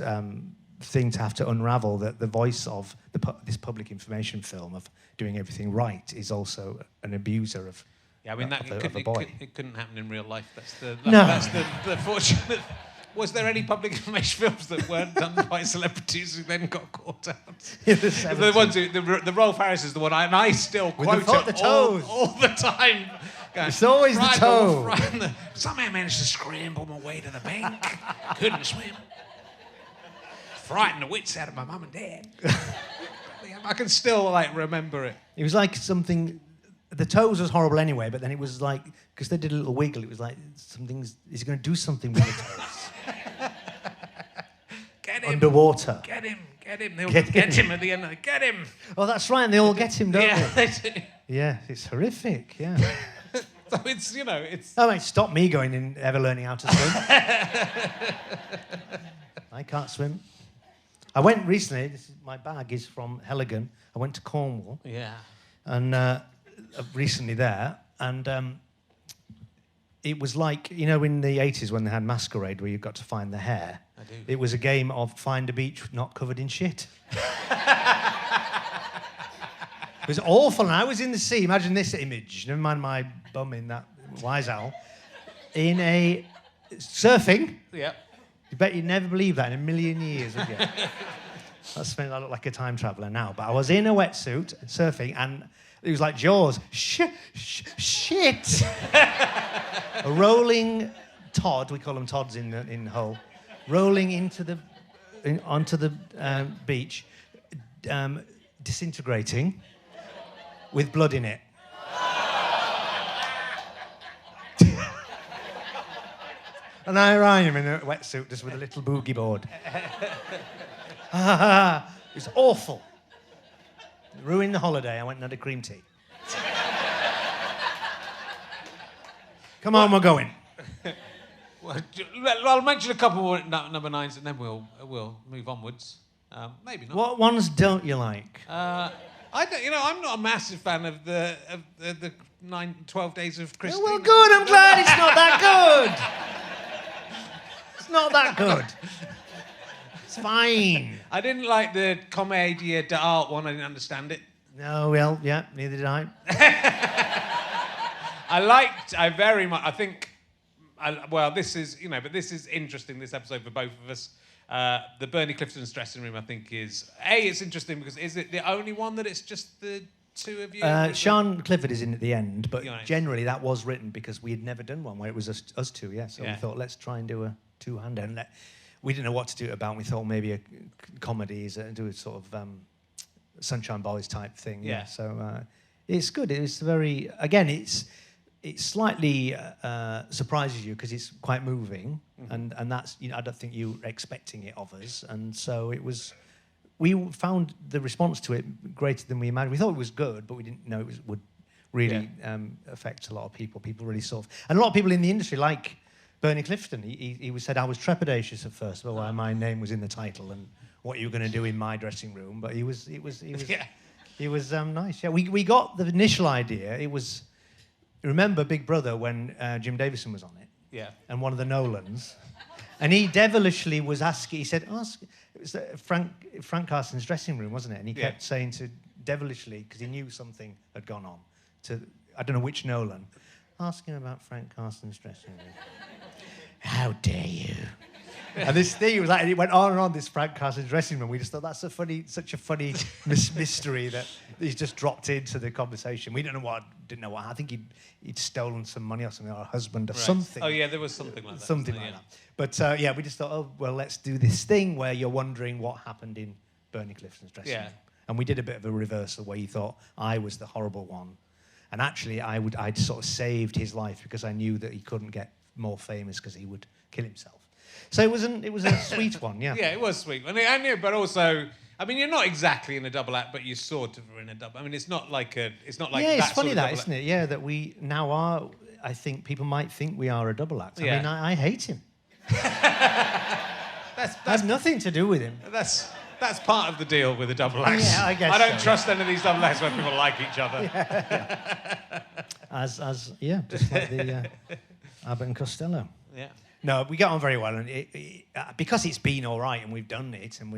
thing to have to unravel. That the voice of this public information film of doing everything right is also an abuser of. Yeah, I mean a boy. It couldn't happen in real life. That's the fortunate. Was there any public information films that weren't done by celebrities who then got caught out? The ones the Rolf Harris is the one, and I still quote it all the time. It's always the toe. Somehow managed to scramble my way to the bank. Couldn't swim. Frightened the wits out of my mum and dad. I can still remember it. It was like something. The toes was horrible anyway, but then it was like because they did a little wiggle. It was like something's. He's going to do something with the toes. Get him. Underwater. Get him. They'll get him at the end. Get him. Oh, that's right. And they all get him, don't they? Do. Yeah, it's horrific. Yeah. So it's. Oh, mate, stop me going and ever learning how to swim. I can't swim. I went recently. My bag is from Heligan. I went to Cornwall. Yeah. And recently there, and it was like in the 80s when they had Masquerade, where you got to find the hair. I do. It was a game of find a beach not covered in shit. It was awful, and I was in the sea. Imagine this image. Never mind my bum in that Wise Owl. In a surfing. Yeah. You bet you'd never believe that in a million years, would you? That's when I look like a time traveller now. But I was in a wetsuit surfing, and it was like Jaws. Shit. A rolling Todd, we call them Todds in Hull, rolling onto the beach, disintegrating with blood in it. And I am in a wetsuit just with a little boogie board. It was awful. Ruined the holiday. I went and had a cream tea. Come on, we're going. Well, I'll mention a couple more number 9s, and then we'll move onwards. Maybe not. What ones don't you like? I don't. I'm not a massive fan of the 12 Days of Christmas. Oh, well, good. I'm glad it's not that good. It's not that good. It's fine. I didn't like the Commedia d'Art one. I didn't understand it. No, well, yeah, neither did I. I very much, I think, this is, but this is interesting, this episode for both of us. The Bernie Clifton's dressing room, I think, it's interesting because is it the only one that it's just the two of you? Sean Clifford is in at the end, but Right. generally that was written because we had never done one where it was us two, yeah. So Yeah. we thought, let's try and do a two-hander. And we didn't know what to do it about. We thought maybe a comedies and do a sort of Sunshine Boys type thing. Yeah. So it's good. It's very, again, it slightly surprises you because it's quite moving, and that's, I don't think you were expecting it of us, and so it was. We found the response to it greater than we imagined. We thought it was good, but we didn't know it would really affect a lot of people. People really and a lot of people in the industry, like Bernie Clifton, he said I was trepidatious at first about why my name was in the title and what you were going to do in my dressing room, but he was nice. Yeah, we got the initial idea. It was. Remember Big Brother when Jim Davison was on it? Yeah. And one of the Nolans. And he devilishly was asking, he said, it was Frank Carson's dressing room, wasn't it? And he kept saying to, devilishly, because he knew something had gone on, to, I don't know which Nolan, ask him about Frank Carson's dressing room. How dare you? And this thing was like, it went on and on, this Frank Carson's dressing room. We just thought that's such a funny mystery that he's just dropped into the conversation. We didn't know what. I think he'd stolen some money or something, or a husband or something. Oh yeah, there was something like that. Something like that. But we just thought, oh well, let's do this thing where you're wondering what happened in Bernie Clifton's dressing room. And we did a bit of a reversal where you thought I was the horrible one, and actually I'd sort of saved his life because I knew that he couldn't get more famous because he would kill himself. So it was a sweet one, yeah. Yeah, it was sweet. I knew, but also, I mean, you're not exactly in a double act, but you sort of are in a double. I mean, it's not like yeah, it's it's funny that, isn't it? Yeah, that we now are. I think people might think we are a double act. Yeah. I mean, I hate him. That's nothing to do with him. That's part of the deal with a double act. Yeah, I guess I don't so, trust any of these double acts where people like each other. Just like the Abbott and Costello. Yeah. No, we get on very well, and because it's been all right, and we've done it, and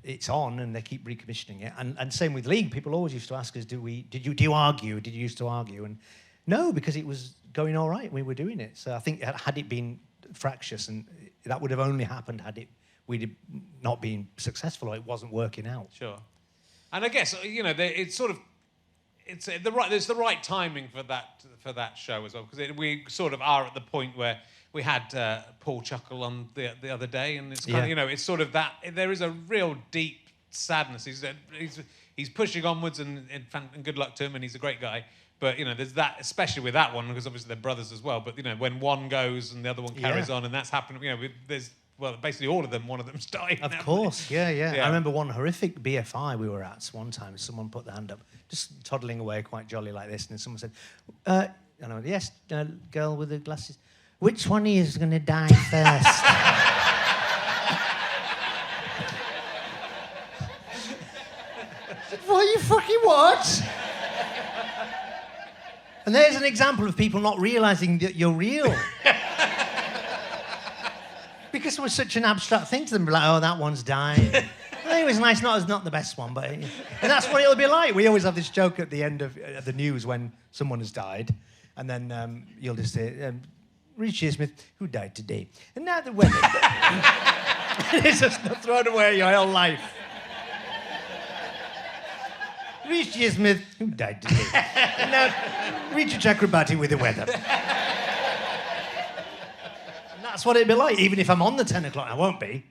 it's on, and they keep recommissioning it. And same with League. People always used to ask us, do you argue? Did you used to argue? And no, because it was going all right, we were doing it. So I think had it been fractious, and that would have only happened had we'd not been successful or it wasn't working out. Sure. And I guess it's sort of. There's the right timing for that show as well, because we sort of are at the point where we had Paul Chuckle on the other day, and it's kind of it's sort of that there is a real deep sadness. He's pushing onwards, and good luck to him, and he's a great guy. But there's that, especially with that one, because obviously they're brothers as well. But when one goes and the other one carries on, and that's happened. There's basically all of them. One of them's died. Of course, yeah. I remember one horrific BFI we were at one time. Someone put their hand up, just toddling away, quite jolly like this, and then someone said, and I went, yes, girl with the glasses. Which one of you is going to die first? What, you fucking what? And there's an example of people not realising that you're real. Because it was such an abstract thing to them, like, oh, that one's died. I think it was nice, not the best one, but... And that's what it'll be like. We always have this joke at the end of the news when someone has died, and then you'll just say... Reece Shearsmith, who died today. And now the weather. It's just not thrown away your whole life. Reece Shearsmith, who died today. And now, Richard Chakrabarti with the weather. And that's what it'd be like, even if I'm on the 10 o'clock. I won't be.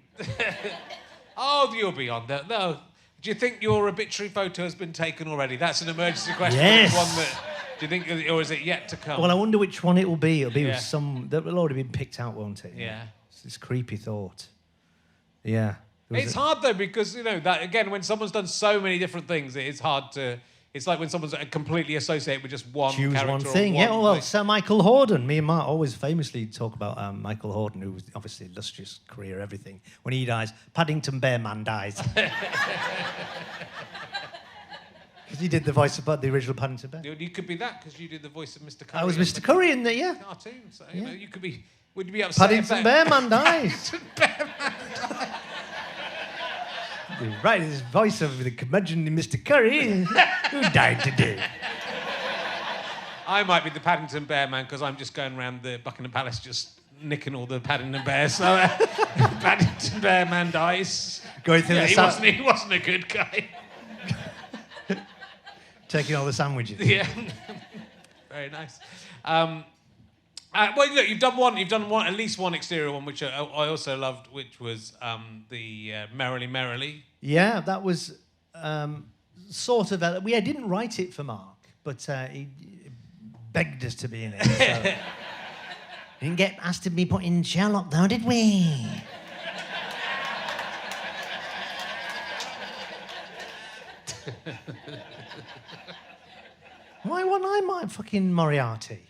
Oh, you'll be on there. No. Do you think your obituary photo has been taken already? That's an emergency question. Yes. One that... Do you think, or is it yet to come? Well, I wonder which one it will be. It'll be with some that will already been picked out, won't it? Yeah. It's this creepy thought. Yeah. It's hard though, because that again, when someone's done so many different things, it is hard to. It's like when someone's completely associated with just one choose character one thing. Or one thing. Sir Michael Horden. Me and Mark always famously talk about Michael Horden, who was obviously illustrious career, everything. When he dies, Paddington Bear Man dies. Because you did the voice of the original Paddington Bear. You could be that because you did the voice of Mr. Curry. I was Mr. Curry in the cartoon. So you could be. Would you be upset? Paddington Bear Man dies. Right, his voice of the curmudgeon Mr. Curry, who died today. I might be the Paddington Bear man because I'm just going around the Buckingham Palace just nicking all the Paddington Bears. So Paddington Bear man dies. Going through he wasn't a good guy. Taking all the sandwiches. Yeah. Very nice. Well, look, you've done one, at least one exterior one, which I also loved, which was the Merrily Merrily. Yeah, that was sort of. We didn't write it for Mark, but he begged us to be in it. So. Didn't get asked to be put in Sherlock, though, did we? Why wasn't I my fucking Moriarty?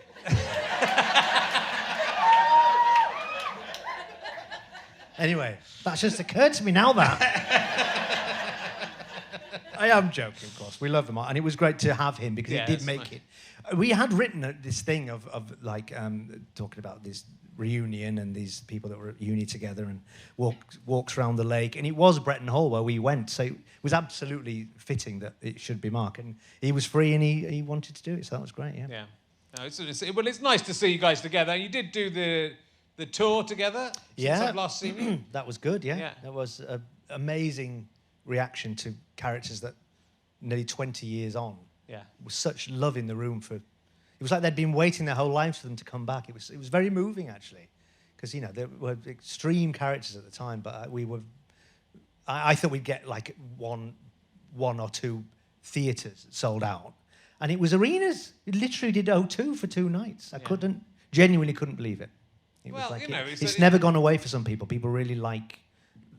Anyway, that's just occurred to me now that. I am joking, of course. We love him, and it was great to have him because he did make it. We had written this thing of talking about this reunion and these people that were at uni together and walks around the lake, and it was Bretton Hall where we went, so it was absolutely fitting that it should be Mark, and he was free and he wanted to do it, so that was great. Yeah. No, it's nice to see you guys together. You did do the tour together since I've last seen you. That was good. Yeah. That was an amazing reaction to characters that nearly 20 years on. Yeah. Was such love in the room for. It was like they'd been waiting their whole lives for them to come back. It was very moving actually, because there were extreme characters at the time, but we were. I thought we'd get like one or two theatres sold out, and it was arenas. It literally did O2 for 2 nights. I genuinely couldn't believe it. It was like it's never gone away for some people. People really like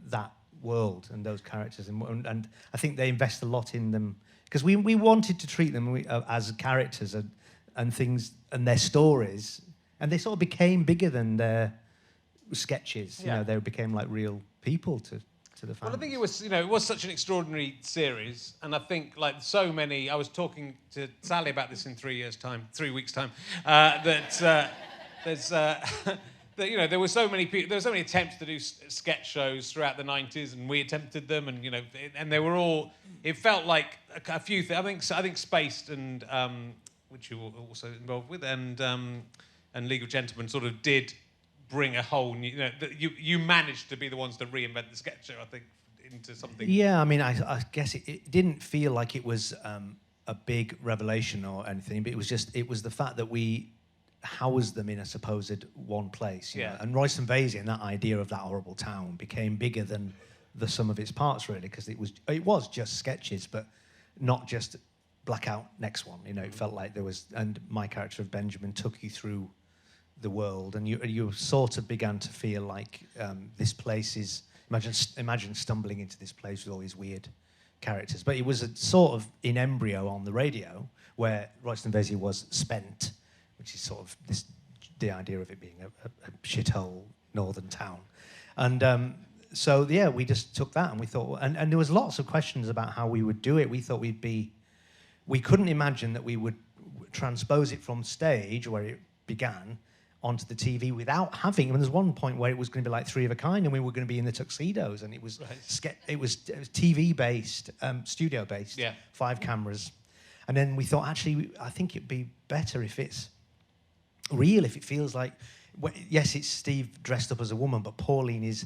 that world and those characters, and I think they invest a lot in them because we wanted to treat them as characters and things and their stories, and they sort of became bigger than their sketches. They became like real people to the fans. Well, I think it was such an extraordinary series, and I think like so many. I was talking to Sally about this in 3 weeks' time. That there were so many people. There were so many attempts to do sketch shows throughout the 90s, and we attempted them, and and they were all. It felt like a few things. I think Spaced and which you were also involved with, and League of Gentlemen sort of did bring a whole new. You managed to be the ones to reinvent the sketch show. I think into something. Yeah, I mean, I guess it didn't feel like it was a big revelation or anything, but it was the fact that we housed them in a supposed one place. You know? And Royston Vasey and that idea of that horrible town became bigger than the sum of its parts, really, because it was just sketches, but not just blackout next one. It felt like there was, and my character of Benjamin took you through the world, and you sort of began to feel like this place is. Imagine stumbling into this place with all these weird characters. But it was a sort of in embryo on the radio, where Royston Vasey was spent, which is sort of the idea of it being a shithole northern town. And we just took that and we thought, and there was lots of questions about how we would do it. We thought we couldn't imagine that we would transpose it from stage, where it began, onto the TV without having. There's one point where it was going to be like Three of a Kind, and we were going to be in the tuxedos, and it was it was TV based, studio based, 5 cameras, and then we thought actually I think it'd be better if it's real, if it feels like yes, it's Steve dressed up as a woman, but Pauline is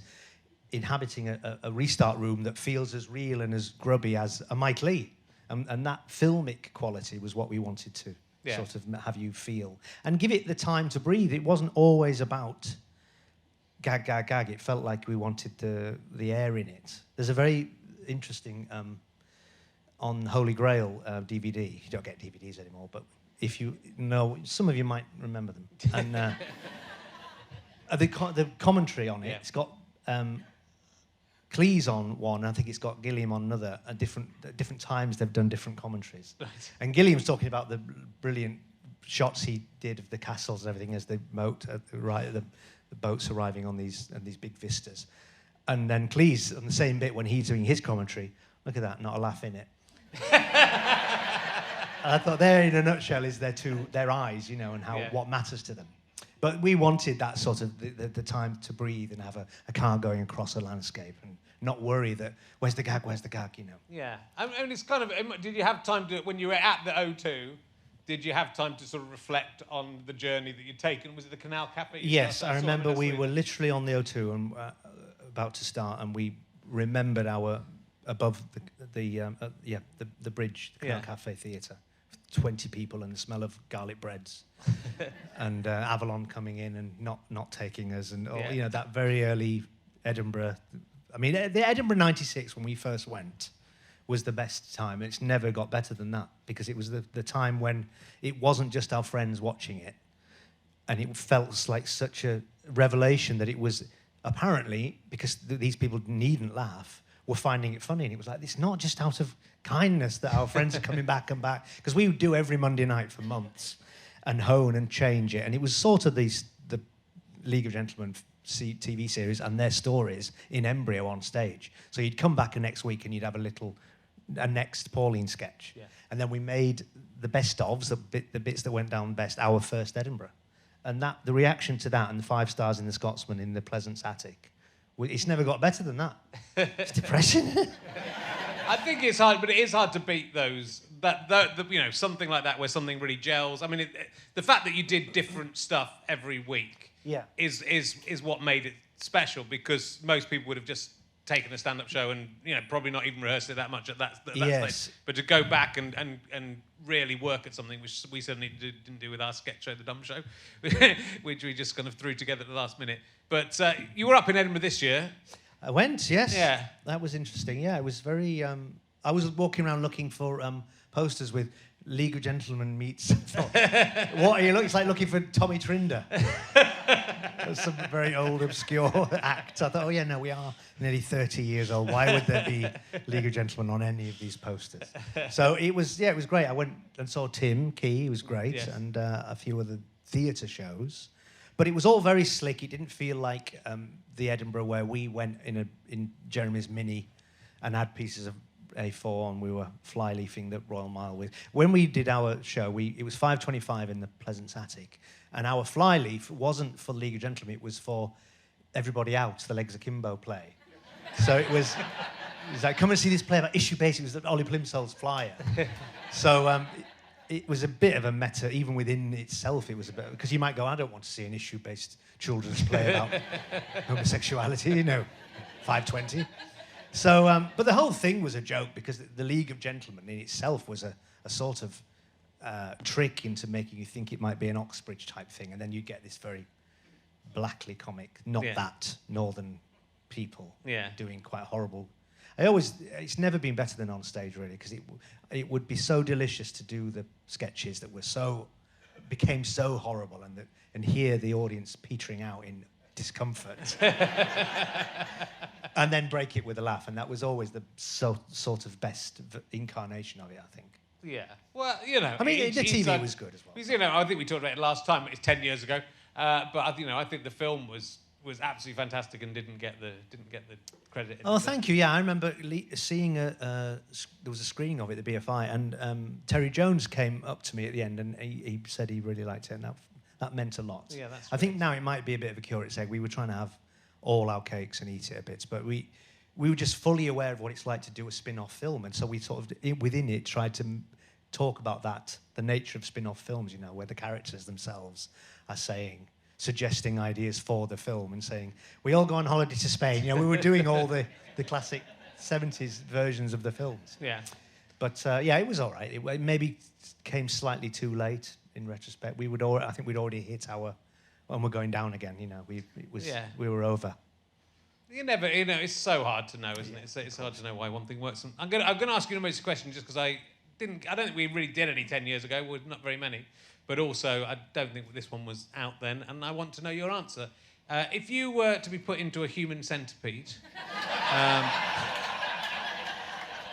inhabiting a restart room that feels as real and as grubby as a Mike Leigh, and that filmic quality was what we wanted to. Sort of have you feel and give it the time to breathe. It wasn't always about gag, gag, gag. It felt like we wanted the air in it. There's a very interesting on Holy Grail DVD. You don't get DVDs anymore, but if you know, some of you might remember them. And the commentary on it, it's got Cleese on one, and I think it's got Gilliam on another. At different times, they've done different commentaries. Right. And Gilliam's talking about the brilliant shots he did of the castles and everything as the boats arriving on these big vistas. And then Cleese, on the same bit when he's doing his commentary, look at that, not a laugh in it. And I thought there, in a nutshell, is their eyes, and how what matters to them. But we wanted that sort of the time to breathe and have a car going across a landscape and not worry that, where's the gag, you know. Yeah. I mean, it's kind of... Did you have time to... When you were at the O2, did you have time to sort of reflect on the journey that you'd taken? Was it the Canal Cafe? Yes, I remember we were literally on the O2 and about to start, and we remembered our... above the bridge, the Canal Cafe Theatre. 20 people and the smell of garlic breads and Avalon coming in and not taking us and you know, that very early Edinburgh. I mean, the Edinburgh 96 when we first went was the best time. It's never got better than that because it was the time when it wasn't just our friends watching it, and it felt like such a revelation that it was apparently, because these people needn't laugh, were finding it funny. And it was like, it's not just out of kindness that our friends are coming back and back. Because we would do every Monday night for months and hone and change it. And it was sort of the League of Gentlemen TV series and their stories in embryo on stage. So you'd come back the next week and you'd have a next Pauline sketch. Yeah. And then we made the best ofs, the bits that went down best, our first Edinburgh. And the reaction to that and the 5 stars in the Scotsman in the Pleasance Attic, it's never got better than that. It's depressing. I think it's hard, but it is hard to beat those. You know, something like that where something really gels. I mean, the fact that you did different stuff every week is what made it special, because most people would have just taken a stand-up show and, you know, probably not even rehearsed it that much at that stage. But to go back and really work at something, which we certainly didn't do with our sketch show, The Dumb Show, which we just kind of threw together at the last minute. But you were up in Edinburgh this year. I went, yes. Yeah. That was interesting. Yeah, it was very... I was walking around looking for posters with League of Gentlemen meets... what are you looking? It's like looking for Tommy Trinder. Some very old, obscure act. I thought, oh, yeah, no, we are nearly 30 years old. Why would there be League of Gentlemen on any of these posters? So it was great. I went and saw Tim Key, he was great, yes. And a few other theatre shows. But it was all very slick. It didn't feel like the Edinburgh where we went in Jeremy's Mini and had pieces of A4 and we were flyleafing the Royal Mile with. When we did our show, it was 5:25 in the Pleasance Attic, and our flyleaf wasn't for League of Gentlemen, it was for Everybody Out, the Legs Akimbo play. So it was like, come and see this play about issue-based. It was Ollie Plimsoll's flyer. So it was a bit of a meta, even within itself. It was a bit, because you might go, I don't want to see an issue-based children's play about homosexuality, you know, 5:20. So, but the whole thing was a joke, because the League of Gentlemen in itself was a sort of trick into making you think it might be an Oxbridge type thing, and then you get this very blackly comic, not that northern people doing quite horrible. It's never been better than on stage, really, because it would be so delicious to do the sketches that became so horrible, and hear the audience petering out in discomfort, and then break it with a laugh, and that was always the sort of best incarnation of it, I think. Yeah. Well, you know, I mean, the TV was good as well. You know, I think we talked about it last time. It's 10 years ago, but you know, I think the film was absolutely fantastic and didn't get the credit. Oh, thank you. Yeah, I remember seeing there was a screening of it at the BFI, and Terry Jones came up to me at the end, and he said he really liked it, and that meant a lot. Yeah, that's. I think now it might be a bit of a curate's egg. We were trying to have all our cakes and eat it a bit, but we were just fully aware of what it's like to do a spin-off film, and so we sort of within it tried to talk about that, the nature of spin-off films, you know, where the characters themselves are suggesting ideas for the film and saying, we all go on holiday to Spain. You know, we were doing all the classic 70s versions of the films. Yeah. But yeah, it was all right. It maybe came slightly too late in retrospect. I think we'd already hit when we're going down again, you know, we were over. You never, you know, it's so hard to know, isn't it? It's hard to know why one thing works. I'm going to ask you a question just because I don't think we really did any 10 years ago. Well, not very many. But also, I don't think this one was out then, and I want to know your answer. If you were to be put into a human centipede,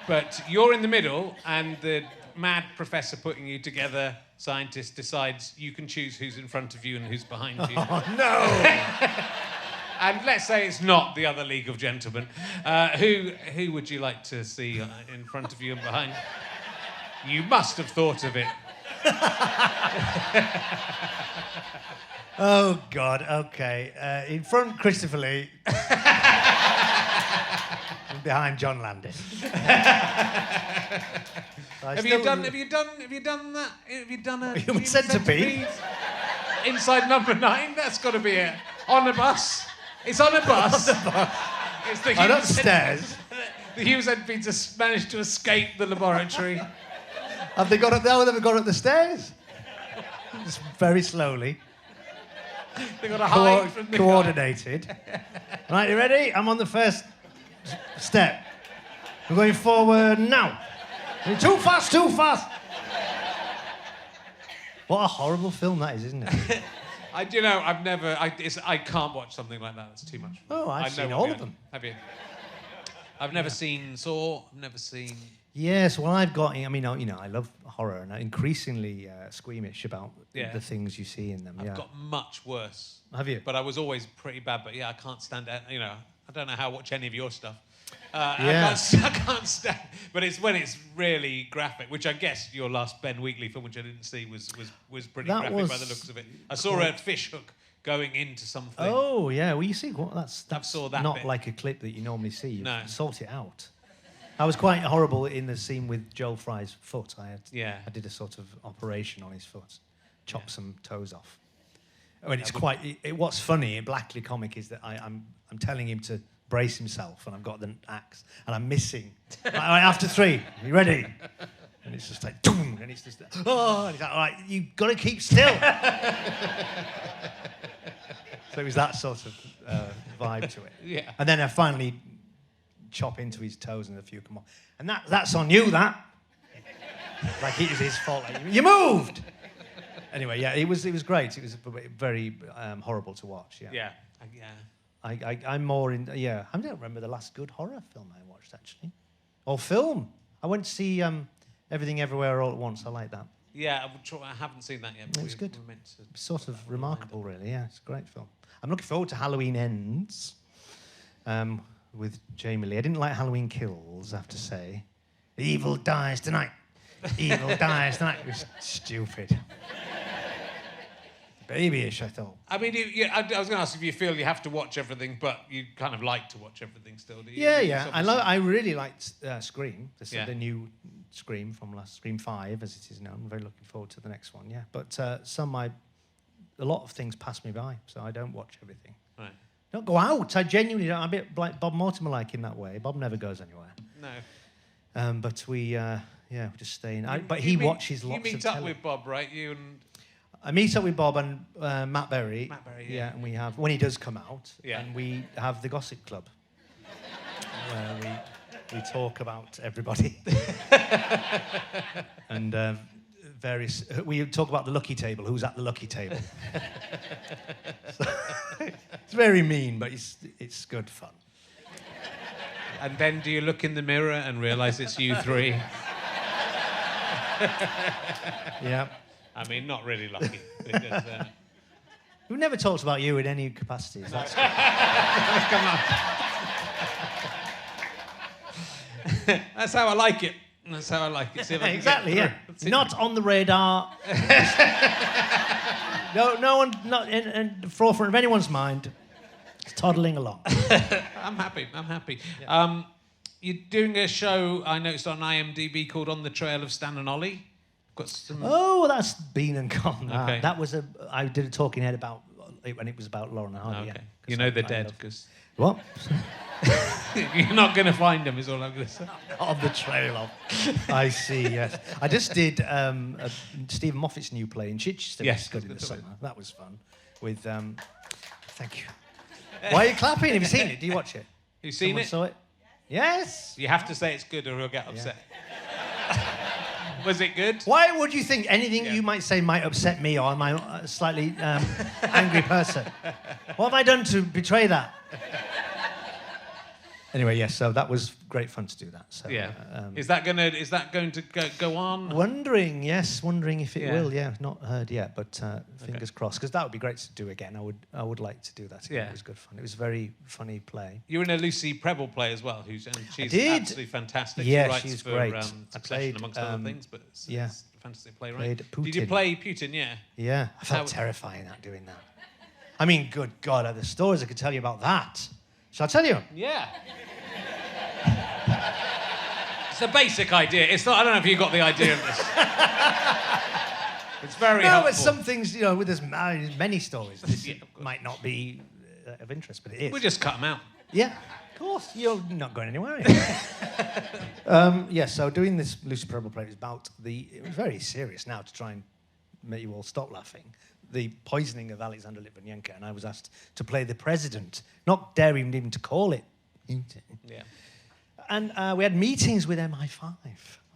but you're in the middle, and the mad professor putting you together, scientist, decides you can choose who's in front of you and who's behind you. Oh, no! And let's say it's not the other League of Gentlemen. Who would you like to see in front of you and behind? You must have thought of it. Oh, God, okay. In front, Christopher Lee. And behind, John Landis. Have you done that? Have you done a Human centipede? Inside number 9? That's got to be it. On a bus. It's on a bus. It's the And upstairs. The human centipede just managed to escape the laboratory. Have they got up there? They've gone up the stairs. Just very slowly. They've got to hide from the coordinated. Right, you ready? I'm on the first step. We're going forward now. Too fast, too fast. What a horrible film that is, isn't it? I can't watch something like that. It's too much. Oh, I've seen all of them. Have you? I've never seen Saw. I've never seen. Yes, well, I've got. I mean, I love horror, and I'm increasingly squeamish about the things you see in them. I've got much worse. Have you? But I was always pretty bad. But yeah, I can't stand it. You know, I don't know how to watch any of your stuff. Yeah. I can't stand. But it's when it's really graphic, which I guess your last Ben Wheatley film, which I didn't see, was pretty graphic by the looks of it. I saw a fish hook going into something. Oh yeah, well you see, that's saw that not bit. like a clip that you normally see. You No. sort it out. I was quite horrible in the scene with Joel Fry's foot. I did a sort of operation on his foot, chopped some toes off. I mean, it's quite. What's funny in Blackley comic is that I'm telling him to brace himself, and I've got the axe, and I'm missing. All right, after 3, you ready? And it's just like, doom, and it's just, oh, and he's like, all right, you've got to keep still. So it was that sort of vibe to it. Yeah. And then I finally chop into his toes and a few come off. And that's on you, that. Like it was his fault. Like, you moved! Anyway, yeah, it was great. It was very horrible to watch, yeah. Yeah. I'm more in, I don't remember the last good horror film I watched, actually. Or film. I went to see Everything Everywhere All at Once. I like that. Yeah, I haven't seen that yet. It's good. Sort of remarkable, really. Yeah, it's a great film. I'm looking forward to Halloween Ends with Jamie Lee. I didn't like Halloween Kills, I have to say. Evil dies tonight. Evil dies tonight. It was stupid. Babyish, I thought. I mean, I was going to ask if you feel you have to watch everything, but you kind of like to watch everything still, do you? Yeah. I really liked Scream, the new Scream from Scream 5, as it is known. I'm very looking forward to the next one, yeah. But a lot of things pass me by, so I don't watch everything. Right. Don't go out. I genuinely don't. I'm a bit like Bob Mortimer-like in that way. Bob never goes anywhere. No. But we just stay in. But he watches lots of You meet up with Bob, right? You and... I meet up with Bob and Matt Berry. Matt Berry, yeah. And we have, when he does come out, yeah. And we have the Gossip Club, where we talk about everybody. And we talk about the lucky table, who's at the lucky table. So, it's very mean, but it's good fun. And then do you look in the mirror and realise it's you 3? Yeah. I mean, not really lucky. Because, we've never talked about you in any capacities. That's good. Come on. That's how I like it. That's how I like it. See if I can Exactly, get yeah. Not on the radar. No one, not in the forefront of anyone's mind. It's toddling along. I'm happy. Yeah. You're doing a show, I noticed on IMDb, called On the Trail of Stan and Ollie. Got some... Oh, that's been and gone. Okay. That was I did a talking head about it when it was about Lauren and Hardy. Okay. Yeah, you know they're dead because... What? You're not going to find them, is all I'm going to say. On the trail of. I see, yes. I just did Stephen Moffat's new play in Chichester. Yes. Good in the summer. That was fun. With, thank you. Why are you clapping? Have you seen it? Do you watch it? You've seen it? Saw it? Yes. You have to say it's good or he'll get upset. Was it good? Why would you think anything you might say might upset me or am I a slightly angry person? What have I done to betray that? Anyway, yes. So that was great fun to do that. So Yeah. Is that going to go on? Wondering if it will. Yeah, not heard yet, but fingers crossed. Because that would be great to do again. I would like to do that again. Yeah. It was good fun. It was a very funny play. You're in a Lucy Prebble play as well, she's absolutely fantastic. Yeah, she writes she's for, great. Succession, amongst other things, but it's a fantastic playwright. Did you play Putin? Yeah. Yeah, I felt terrifying doing that. I mean, good God, the stories I could tell you about that. Shall I tell you? Yeah. It's a basic idea. It's not. I don't know if you got the idea of this. It's very helpful. No, but some things, with as many stories, this might not be of interest, but it is. We'll just cut them out. Yeah, of course. You're not going anywhere. So doing this Lucy Prebble play is about it was very serious now to try and make you all stop laughing. The poisoning of Alexander Litvinenko, and I was asked to play the president, not daring even to call it. Yeah. And we had meetings with MI5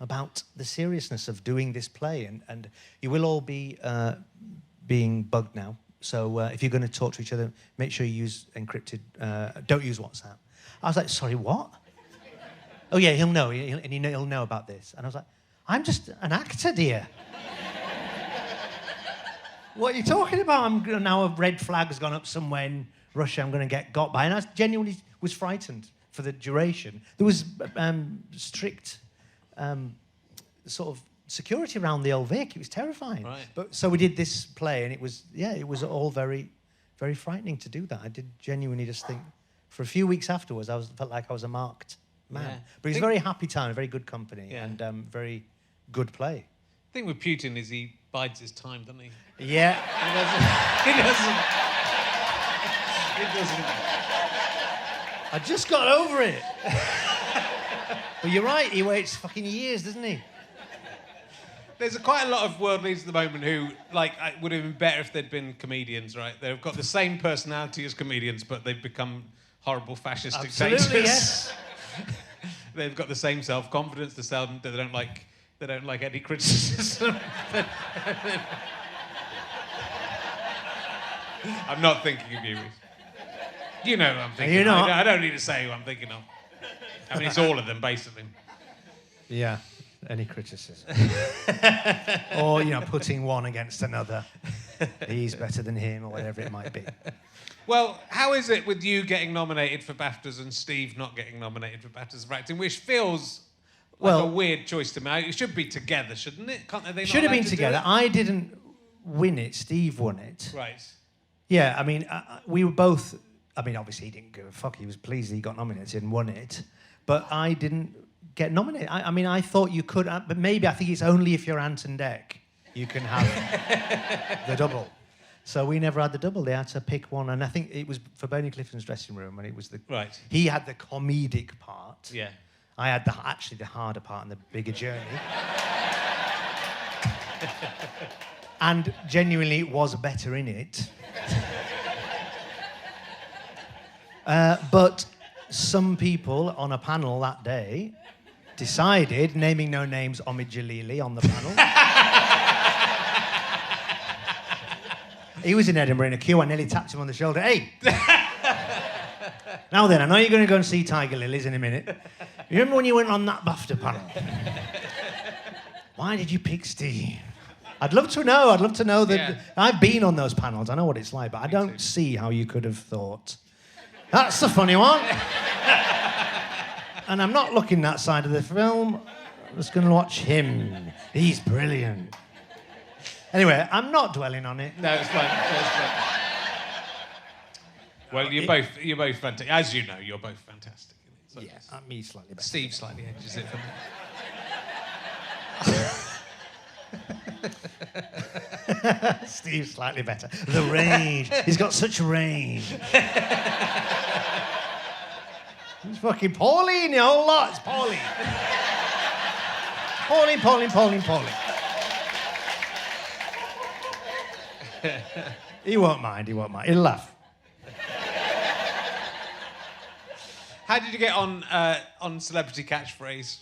about the seriousness of doing this play, and you will all be being bugged now. So if you're going to talk to each other, make sure you use encrypted. Don't use WhatsApp. I was like, sorry, what? Oh yeah, he'll know, he'll know about this. And I was like, I'm just an actor, dear. What are you talking about? Now a red flag's gone up somewhere in Russia. I'm going to get got by. And I genuinely was frightened for the duration. There was strict sort of security around the old Vic. It was terrifying. Right. But so we did this play, and it was all very, very frightening to do that. I did genuinely just think, for a few weeks afterwards, felt like I was a marked man. Yeah. But it was a very happy time, a very good company, Yeah. and very good play. The thing with Putin is he bides his time, doesn't he? Yeah. He doesn't. I just got over it. But you're right, he waits fucking years, doesn't he? There's quite a lot of world leaders at the moment who, it would have been better if they'd been comedians, right? They've got the same personality as comedians, but they've become horrible fascist dictators. Absolutely, yes. They've got the same self-confidence, that they don't like any criticism. I'm not thinking of you, Reese. You know who I'm thinking You're not. of. I don't need to say who I'm thinking of. I mean, it's all of them, basically. Yeah, any criticism. Or, putting one against another. He's better than him, or whatever it might be. Well, how is it with you getting nominated for BAFTAs and Steve not getting nominated for BAFTAs for acting, which feels like a weird choice to me. It should be together, shouldn't it? They should have been together. I didn't win it. Steve won it. Right. Yeah, I mean, we were both... I mean, obviously, he didn't give a fuck. He was pleased he got nominated and won it. But I didn't get nominated. I mean, I thought you could... but maybe I think it's only if you're Ant and Dec you can have the double. So we never had the double. They had to pick one. And I think it was for Bernie Clifton's dressing room, and it was the... Right. He had the comedic part. Yeah. I had actually the harder part and the bigger journey. And genuinely was better in it. But some people on a panel that day decided, naming no names, Omid Jalili on the panel. He was in Edinburgh in a queue. I nearly tapped him on the shoulder. Hey! Now then, I know you're going to go and see Tiger Lilies in a minute. You remember when you went on that BAFTA panel? Why did you pick Steve? I'd love to know. I'd love to know that. Yeah. I've been on those panels. I know what it's like, but I don't see how you could have thought, that's the funny one. And I'm not looking that side of the film. I'm just going to watch him. He's brilliant. Anyway, I'm not dwelling on it. No, it's fine. Well, you're both fantastic. As you know, you're both fantastic. So Yeah, me slightly better. Steve slightly edges it for me. Steve slightly better. The range. He's got such range. He's fucking Pauline, the whole lot. It's Pauline. Pauline. He won't mind. He'll laugh. How did you get on Celebrity Catchphrase?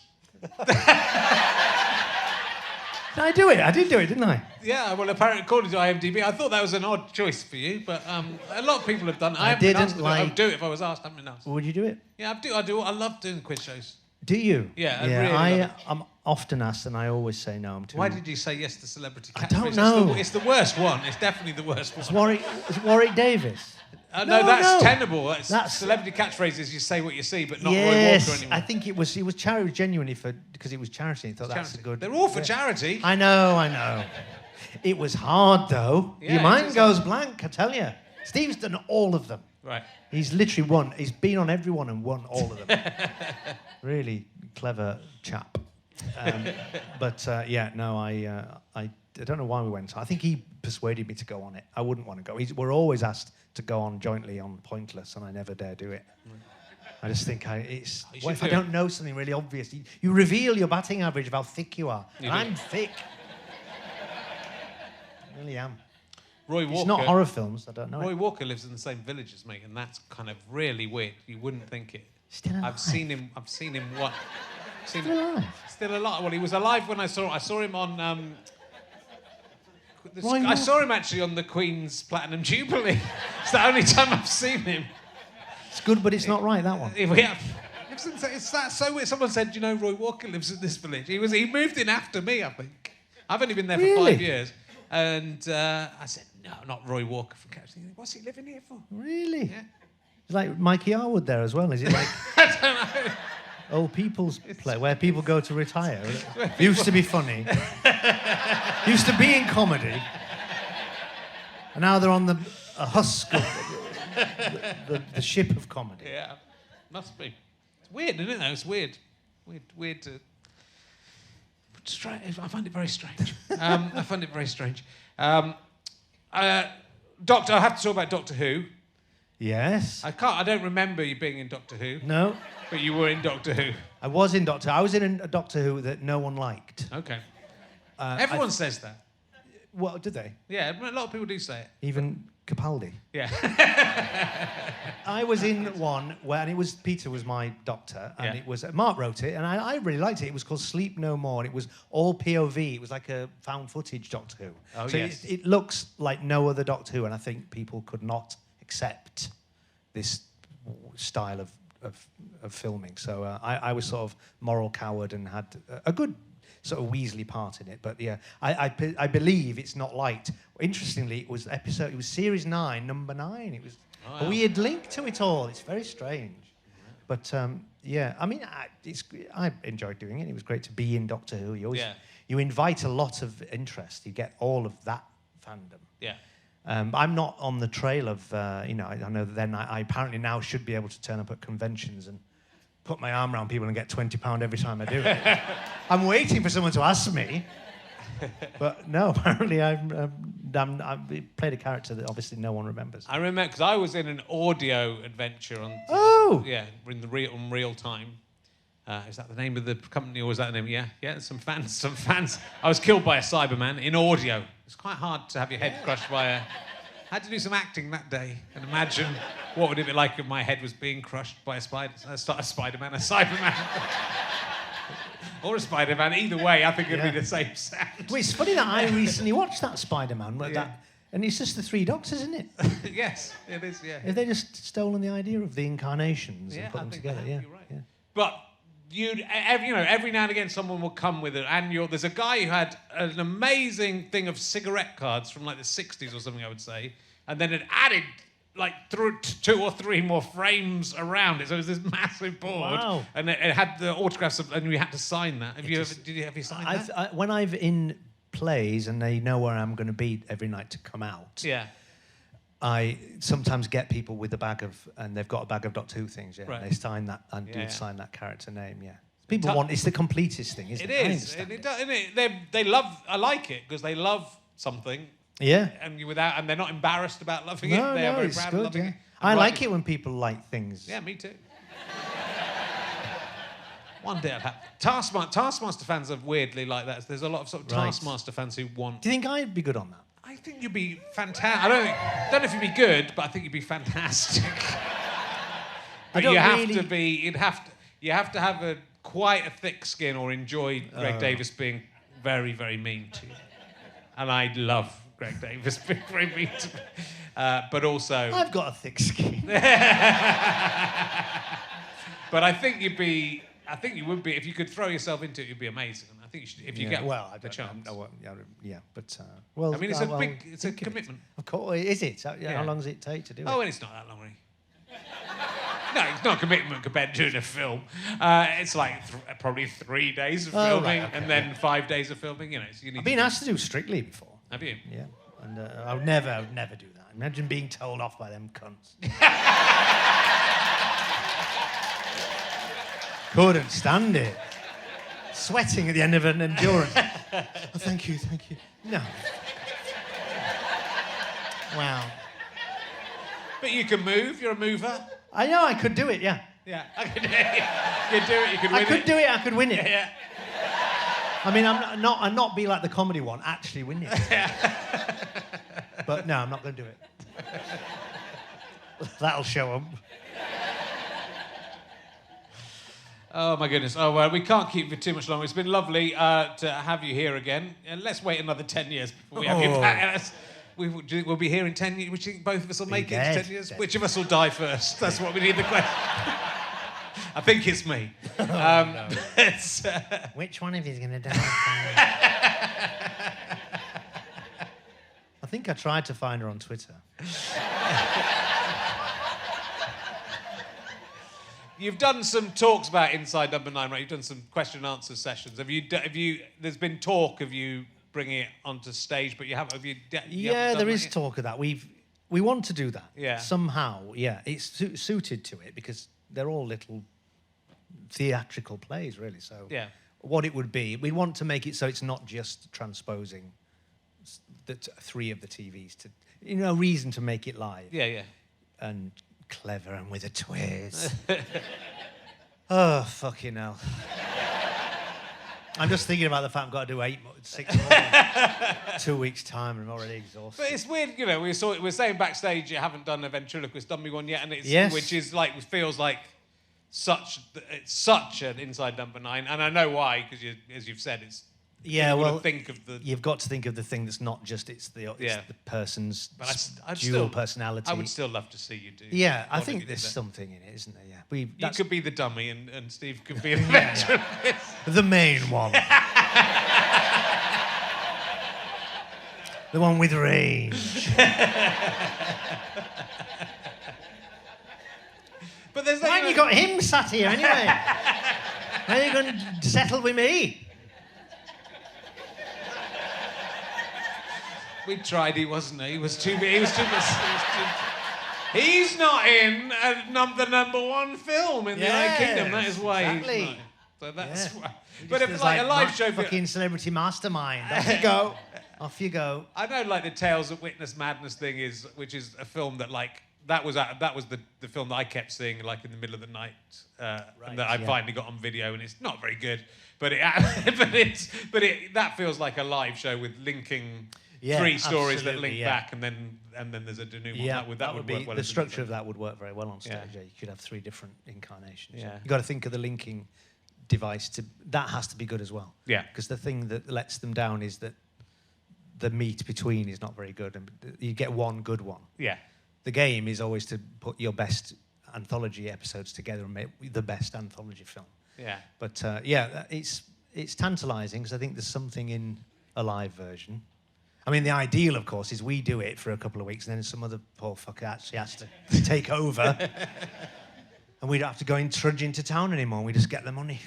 I do it. I did do it, didn't I? Yeah, well, apparently, according to IMDb, I thought that was an odd choice for you, but a lot of people have done it. I haven't been asked to do it. I'd do it if I was asked. I haven't been asked. Would you do it? Yeah, I do. I love doing quiz shows. Do you? Yeah, I really love it. I'm often asked, and I always say no. I'm too. Why did you say yes to Celebrity Catchphrase? I don't know. It's the worst one. It's definitely the worst one. Is Warwick Davis? No, that's tenable. That's Celebrity Catchphrases. You say what you see, but not Roy Walker anymore. I think it was charity genuinely because it was charity. I thought that's a good. They're all for charity. I know. It was hard though. Yeah, your mind goes blank. I tell you. Steve's done all of them. Right. He's literally won. He's been on every one and won all of them. Really clever chap. I don't know why we went. I think he persuaded me to go on it. I wouldn't want to go. We're always asked to go on jointly on Pointless, and I never dare do it. I just think what if I don't know something really obvious? You reveal your batting average of how thick you are. I'm thick. I really am. Roy Walker. It's not horror films. I don't know. Roy Walker lives in the same village as me, and that's kind of really weird. You wouldn't think it. Still alive. I've seen him. What? Still alive. Still alive. Well, he was alive when I saw him on. I saw him actually on the Queen's Platinum Jubilee. It's the only time I've seen him. It's good, but it's not right, that one. Yeah. It's that so weird. Someone said, Roy Walker lives in this village. He moved in after me, I think. I've only been there for 5 years. And I said, no, not Roy Walker from Catch. What's he living here for? Really? Yeah. It's like Mikey Arwood there as well. Is it like I don't know. Old people's play where people go to retire? Used to be funny. Used to be in comedy. And now they're on the husk of the ship of comedy. Yeah, must be. It's weird, isn't it, though? It's weird. Weird to... Strange. I find it very strange. I find it very strange. Doctor, I have to talk about Doctor Who. Yes. I don't remember you being in Doctor Who. No. But you were in Doctor Who. I was in a Doctor Who that no one liked. Okay. Everyone says that. Well, did they? Yeah, a lot of people do say it. Even Capaldi. Yeah. I was in one where, and Peter was my doctor, and it was Mark wrote it, and I really liked it. It was called Sleep No More, and it was all POV. It was like a found footage Doctor Who. Oh, so yes. it looks like no other Doctor Who, and I think people could not accept this style of filming. So I was sort of moral coward and had a good sort of Weasley part in it. But yeah, I believe it's not liked. Interestingly, it was series 9, number 9. It was a weird link to it all. It's very strange. But yeah, I mean, I enjoyed doing it. It was great to be in Doctor Who. You invite a lot of interest. You get all of that fandom. Yeah. I'm not on the trail of, I know that then I apparently now should be able to turn up at conventions and put my arm around people and get £20 every time I do it. I'm waiting for someone to ask me. But no, apparently I played a character that obviously no one remembers. I remember, because I was in an audio adventure on... Oh! Yeah, in real time. Is that the name of the company, or was that the name? Yeah, some fans. I was killed by a Cyberman in audio. It's quite hard to have your head crushed by a... I had to do some acting that day and imagine what would it be like if my head was being crushed by a spider. A Spider-Man, a Cyberman. Or a Spider-Man. Either way, I think it'd be the same sound. Well, it's funny that I recently watched that Spider-Man. And it's just the 3 Doctors, isn't it? Yes, it is, yeah. Have they just stolen the idea of the incarnations and put them together? Yeah, you're right. Yeah. But... every now and again, someone will come with an annual. There's a guy who had an amazing thing of cigarette cards from like the 60s or something, I would say, and then it added like 2 or 3 more frames around it. So it was this massive board, and it had the autographs, and we had to sign that. Have you signed that? When I've in plays and they know where I'm going to be every night to come out. Yeah. I sometimes get people with and they've got a bag of Doctor Who things, Right. And they sign that, and sign that character name, People want, it's the completest thing, isn't it? It is. They love, I like it, because they love something. Yeah. And they're not embarrassed about loving it. They are very proud of loving it. I like it when people like things. Yeah, me too. One day I'll have... Taskmaster fans are weirdly like that. There's a lot of sort of Taskmaster fans who want... Do you think I'd be good on that? I think you'd be fantastic. I don't know if you'd be good, but I think you'd be fantastic. But you have to have quite a thick skin or enjoy Greg Davis being very, very mean to you. And I love Greg Davis being very mean to me. But also... I've got a thick skin. But I think you would be, if you could throw yourself into it, you'd be amazing. I think you should, if you get the chance. But I mean, it's a commitment. Of course, is it? How long does it take to do it? Oh, and it's not that long, really. No, it's not a commitment compared to doing a film. It's like probably 3 days of filming, and then 5 days of filming. You know, so I've been asked to do Strictly before. Have you? Yeah, and I would never do that. Imagine being told off by them cunts. Couldn't stand it. Sweating at the end of an endurance. Oh, thank you. No. Wow. But you can move. You're a mover. I know. I could do it. Yeah. Yeah. I could do it. You could do it. You could win it. I could do it. I could win it. Yeah. I mean, I'm not be like the comedy one. Actually win it. But no, I'm not going to do it. That'll show them. Oh, my goodness. Oh, well, we can't keep it too much longer. It's been lovely to have you here again. And let's wait another 10 years before we have you back. We'll be here in 10 years. Which you think both of us will make it in 10 years? Which of us will die first? That's what we need the question. I think it's me. No. Which one of you is going to die first? I think I tried to find her on Twitter. You've done some talks about Inside Number 9, right? You've done some question and answer sessions. Have you? There's been talk of you bringing it onto stage, but you haven't. There is talk of that. We want to do that. Yeah. Somehow, yeah. It's suited to it because they're all little theatrical plays, really. So yeah. What it would be, we want to make it so it's not just transposing the 3 of the TVs to, reason to make it live. Yeah. And clever and with a twist. Oh, fucking hell. I'm just thinking about the fact I've got to do 6 more in 2 weeks' time and I'm already exhausted. But it's weird, we're saying backstage you haven't done a ventriloquist dummy one yet, and which is like, feels like it's such an Inside Number 9, and I know why, because as you've said, it's you've got to think of the thing that's not just it's the person's dual personality. I would still love to see you do. Yeah, I think there's something in it, isn't there? Yeah, you could be the dummy, and Steve could be the ventriloquist. The main one. The one with range. But there's why have you got him sat here anyway? How are you going to settle with me? We tried. He wasn't. He was too. He's not in the number 1 film in the United Kingdom. That is why exactly. He's not. So that's why. But if like a live show, fucking Celebrity Mastermind. Off you go. Off you go. I know, like the Tales of Witness Madness thing which is a film that like. That was the film that I kept seeing like in the middle of the night, and that I finally got on video, and it's not very good, but that feels like a live show with linking 3 stories that link back, and then there's a denouement. Yeah, that would work well. The structure of that would work very well on stage. Yeah. You could have 3 different incarnations. Yeah. You got to think of the linking device that has to be good as well. Yeah, because the thing that lets them down is that the meat between is not very good, and you get one good one. Yeah. The game is always to put your best anthology episodes together and make the best anthology film. Yeah. But it's tantalising because I think there's something in a live version. I mean, the ideal, of course, is we do it for a couple of weeks and then some other poor fucker actually has to take over. And we don't have to go and trudge into town anymore. We just get the money.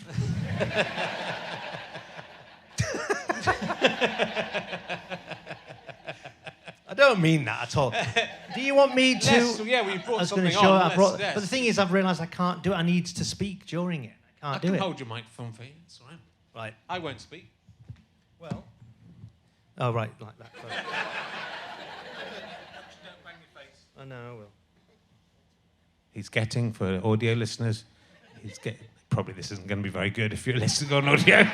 I don't mean that at all. Do you want me to? We brought something on. But the thing is, I've realised I can't do it. I need to speak during it. I can't do it. I can hold your microphone for you. It's all right. Right. I won't speak. Well. Oh, right, like that. Don't bang your face. I know, I will. He's getting, for audio listeners, probably this isn't going to be very good if you're listening on audio.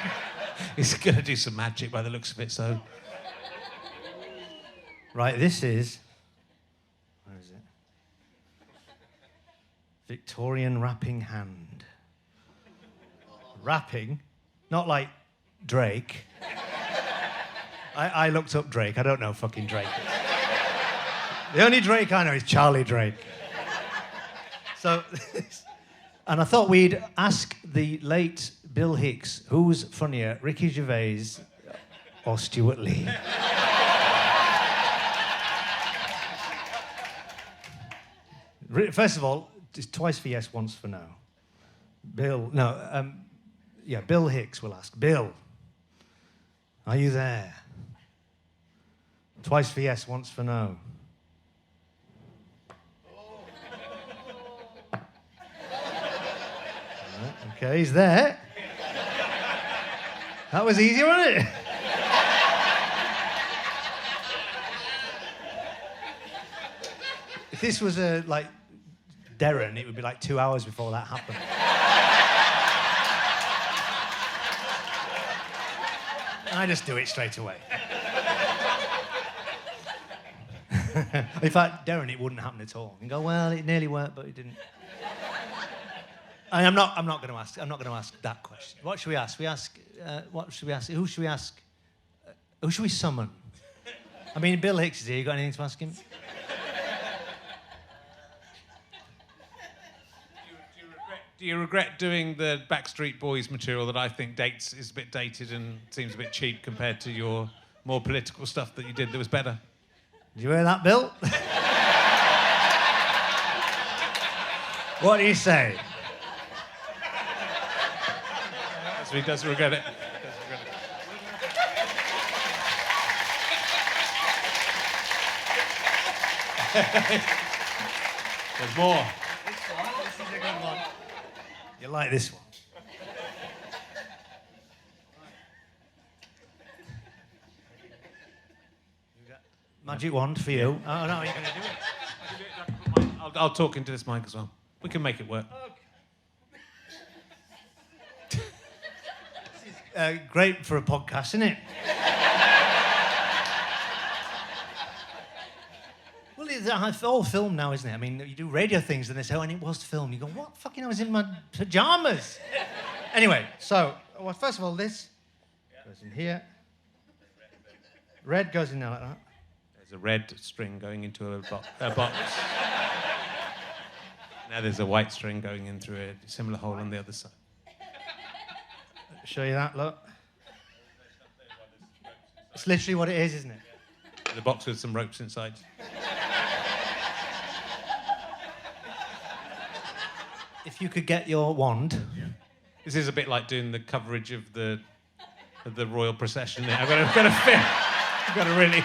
He's going to do some magic by the looks of it, so... Right, this is... Where is it? Victorian wrapping hand. Wrapping, not like Drake. I looked up Drake. I don't know fucking Drake. The only Drake I know is Charlie Drake. So, and I thought we'd ask the late Bill Hicks, who's funnier, Ricky Gervais or Stuart Lee? First of all, it's twice for yes, once for no. Bill Hicks will ask. Bill, are you there? Twice for yes, once for no. Okay, he's there. That was easy, wasn't it? If this was like Darren, it would be like 2 hours before that happened. I just do it straight away. In fact, Darren, it wouldn't happen at all. You go, well, it nearly worked, but it didn't. I'm not going to ask. I'm not going to ask that question. What should we ask? What should we ask? Who should we ask? Who should we summon? I mean, Bill Hicks is here. You got anything to ask him? Do you regret doing the Backstreet Boys material that I think is a bit dated and seems a bit cheap compared to your more political stuff that you did that was better? Did you hear that, Bill? What do you say? So he does regret it. There's more. This is a good one. You like this one? You got magic wand for you. Oh no, you're going to do it. I'll talk into this mic as well. We can make it work. Great for a podcast, isn't it? Well, it's all filmed now, isn't it? I mean, you do radio things and they say, oh, and it was filmed. You go, what? Fucking I was in my pyjamas. Anyway, so, well, first of all, this goes in here. Red goes in there like that. There's a red string going into a box. Now there's a white string going in through a similar hole on the other side. Show you that, look. It's literally what it is, isn't it? The box with some ropes inside. If you could get your wand. This is a bit like doing the coverage of the royal procession. I've got to really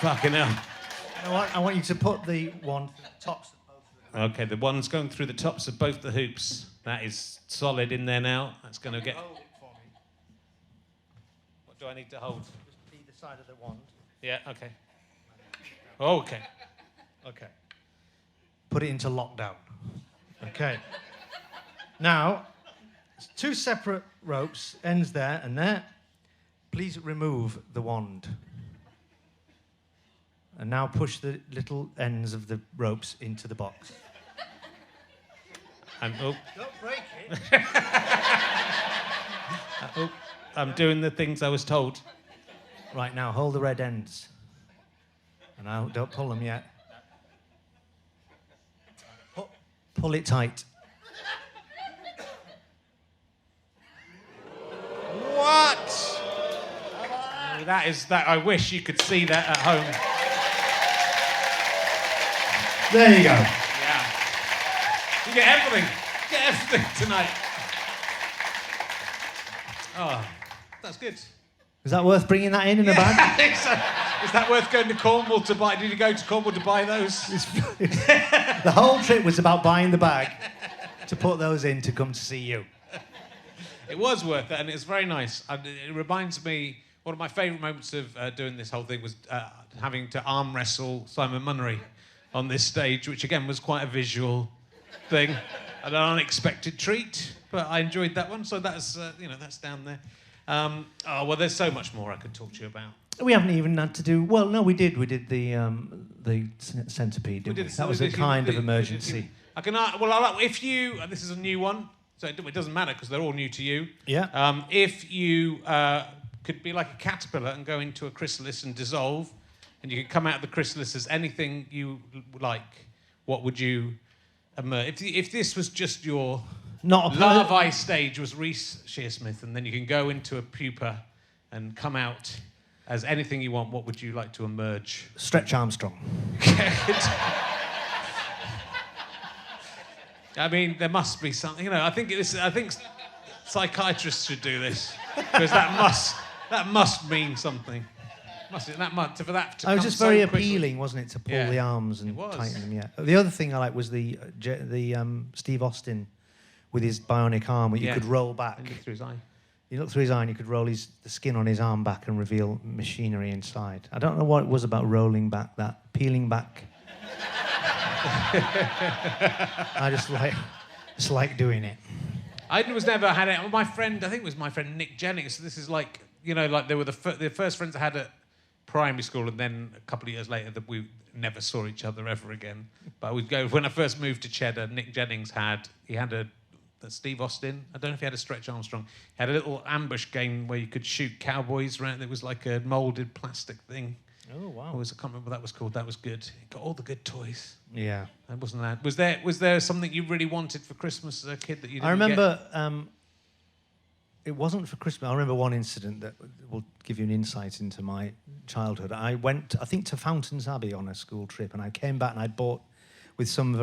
fucking hell. You know what? I want you to put the wand through the tops of both of them. Okay, the one's going through the tops of both the hoops. That is solid in there now. That's going to get... Hold it for me. What do I need to hold? Just either side of the wand. Yeah, okay. Oh, okay. Okay. Put it into lockdown. Okay. Now, two separate ropes, ends there and there. Please remove the wand. And now push the little ends of the ropes into the box. And Don't break it. I'm doing the things I was told. Right, now hold the red ends. And now don't pull them yet. Pull it tight. What? Oh, that is that. I wish you could see that at home. There you go. Yeah. You get everything. Get everything tonight. Oh, that's good. Is that worth bringing that in a bag? I think so. Is that worth going to Cornwall to buy? Did you go to Cornwall to buy those? The whole trip was about buying the bag to put those in to come to see you. It was worth it, and it's very nice. And it reminds me, one of my favourite moments of doing this whole thing was having to arm wrestle Simon Munnery on this stage, which again was quite a visual thing, and an unexpected treat. But I enjoyed that one, so that's that's down there. Oh well, there's so much more I could talk to you about. We haven't even had to do. Well, no, we did. We did the centipede. Didn't we? That was a kind of emergency. I can. If you. This is a new one, so it doesn't matter because they're all new to you. Yeah. If you could be like a caterpillar and go into a chrysalis and dissolve, and you could come out of the chrysalis as anything you like. What would you emerge? If this was just your larvae stage was Reece Shearsmith, and then you can go into a pupa and come out as anything you want, what would you like to emerge? Stretch Armstrong. I mean, there must be something. You know, I think psychiatrists should do this because that must mean something. For that to it was just very quickly. appealing, wasn't it, to pull the arms and tighten them? Yeah. The other thing I liked was the Steve Austin with his bionic arm, where you could roll back. And look through his eye. You look through his eye and you could roll the skin on his arm back and reveal machinery inside. I don't know what it was about rolling back that, peeling back. I just like doing it. I was never had it. My friend, I think it was my friend Nick Jennings. So this is like, you know, like they were the first friends I had at primary school, and then a couple of years later that we never saw each other ever again. But we'd go, when I first moved to Cheddar, Nick Jennings had a Steve Austin. I don't know if he had a Stretch Armstrong. He had a little ambush game where you could shoot cowboys around. It was like a moulded plastic thing. Oh wow! I can't remember what that was called. That was good. He got all the good toys. Yeah. That wasn't that. Was there something you really wanted for Christmas as a kid that you didn't I remember it wasn't for Christmas. I remember one incident that will give you an insight into my childhood. I went, I think, to Fountains Abbey on a school trip, and I came back and I'd bought with some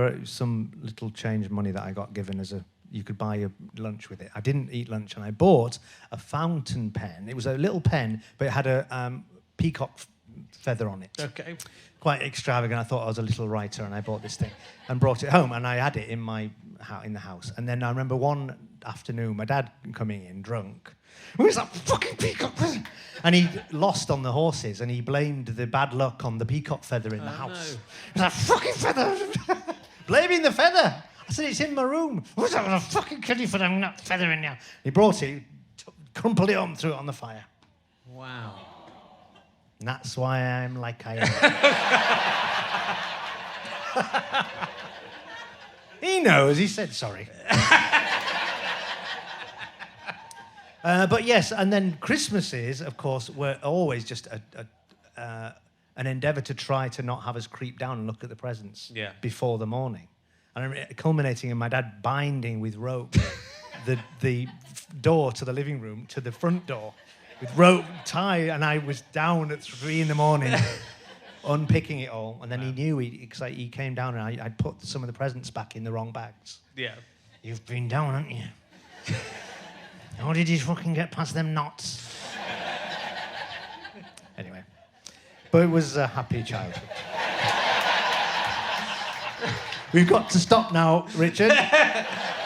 little change money that I got given as you could buy your lunch with it. I didn't eat lunch, and I bought a fountain pen. It was a little pen, but it had a peacock feather on it. Okay. Quite extravagant. I thought I was a little writer, and I bought this thing and brought it home, and I had it in the house. And then I remember one afternoon, my dad coming in drunk. Where's that fucking peacock feather? And he lost on the horses, and he blamed the bad luck on the peacock feather in the house. No. That fucking feather! Blaming the feather! I said, it's in my room. What's that? A fucking kiddie for that feather in there. He brought it, crumpled it up, and threw it on the fire. Wow. And that's why I'm like I am. He knows. He said sorry. But yes, and then Christmases, of course, were always just an endeavour to try to not have us creep down and look at the presents before the morning. And I remember culminating in my dad binding with rope the door to the living room to the front door. With rope tie, and I was down at 3 a.m, unpicking it all, and then he knew because he came down and I'd put some of the presents back in the wrong bags. Yeah. You've been down, haven't you? How did you fucking get past them knots? Anyway, but it was a happy childhood. We've got to stop now, Richard.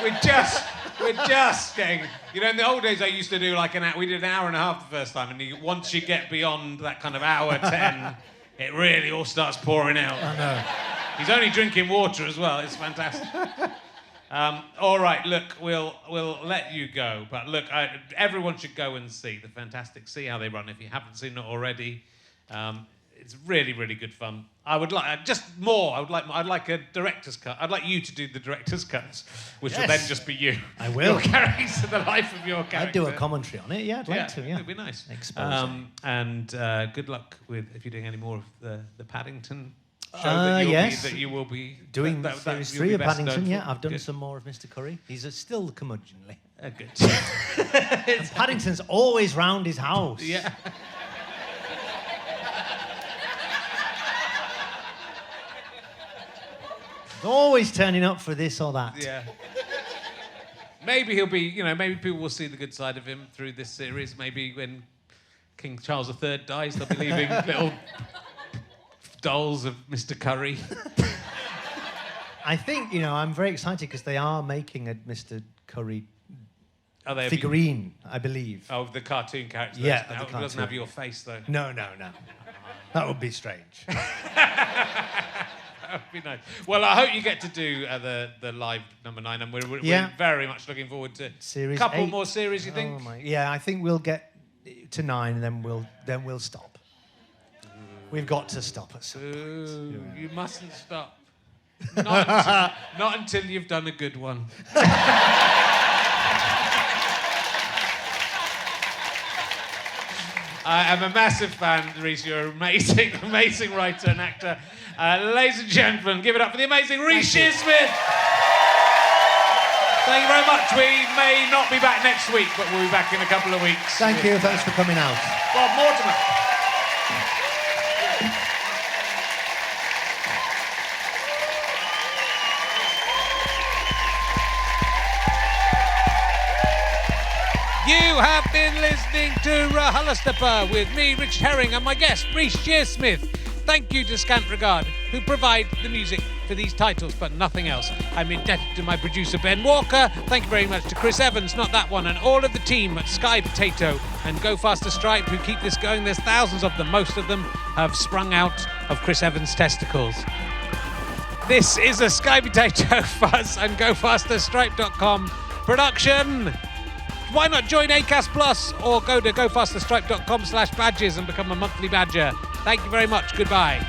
We're just getting... You know, in the old days, I used to do like we did an hour and a half the first time, and once you get beyond that kind of hour 10, it really all starts pouring out. I know. He's only drinking water as well. It's fantastic. All right, look, we'll let you go, but look, everyone should go and see the Fantastic. See how they run if you haven't seen it already. It's really, really good fun. I'd like a director's cut. I'd like you to do the director's cuts, which will then just be you. I will. Your character, the life of your character. I'd do a commentary on it. Yeah, I'd like to. Yeah, it'd be nice. Expose and good luck if you're doing any more of the Paddington show that you will be doing. Series 3 of Paddington. Yeah, I've done good. some more of Mr. Curry. He's still curmudgeonly. Good. And Paddington's always round his house. Yeah. Always turning up for this or that. Yeah. Maybe he'll be, maybe people will see the good side of him through this series. Maybe when King Charles III dies, they'll be leaving little dolls of Mr. Curry. I think, I'm very excited because they are making a Mr. Curry figurine, I believe. Oh, the cartoon character. Yeah, it doesn't have your face, though. No. That would be strange. That would be nice. Well, I hope you get to do the live number 9, and we're very much looking forward to series. A couple 8. more series. You think? Yeah, I think we'll get to 9, and then we'll stop. We've got to stop at some point. You mustn't stop. Not until you've done a good one. I am a massive fan, Reese. You're an amazing, amazing writer and actor. Ladies and gentlemen, give it up for the amazing Reece Shearsmith. Thank you very much. We may not be back next week, but we'll be back in a couple of weeks. Thank you. Thanks for coming out. Bob Mortimer. You have been listening to RHLSTP with me, Richard Herring, and my guest, Reece Shearsmith. Thank you to Scant Regard, who provide the music for these titles, but nothing else. I'm indebted to my producer, Ben Walker. Thank you very much to Chris Evans, not that one, and all of the team at Sky Potato and Go Faster Stripe, who keep this going. There's thousands of them. Most of them have sprung out of Chris Evans' testicles. This is a Sky Potato Fuzz and GoFasterStripe.com production. Why not join Acast Plus or go to gofasterstripe.com/badges and become a monthly badger. Thank you very much. Goodbye.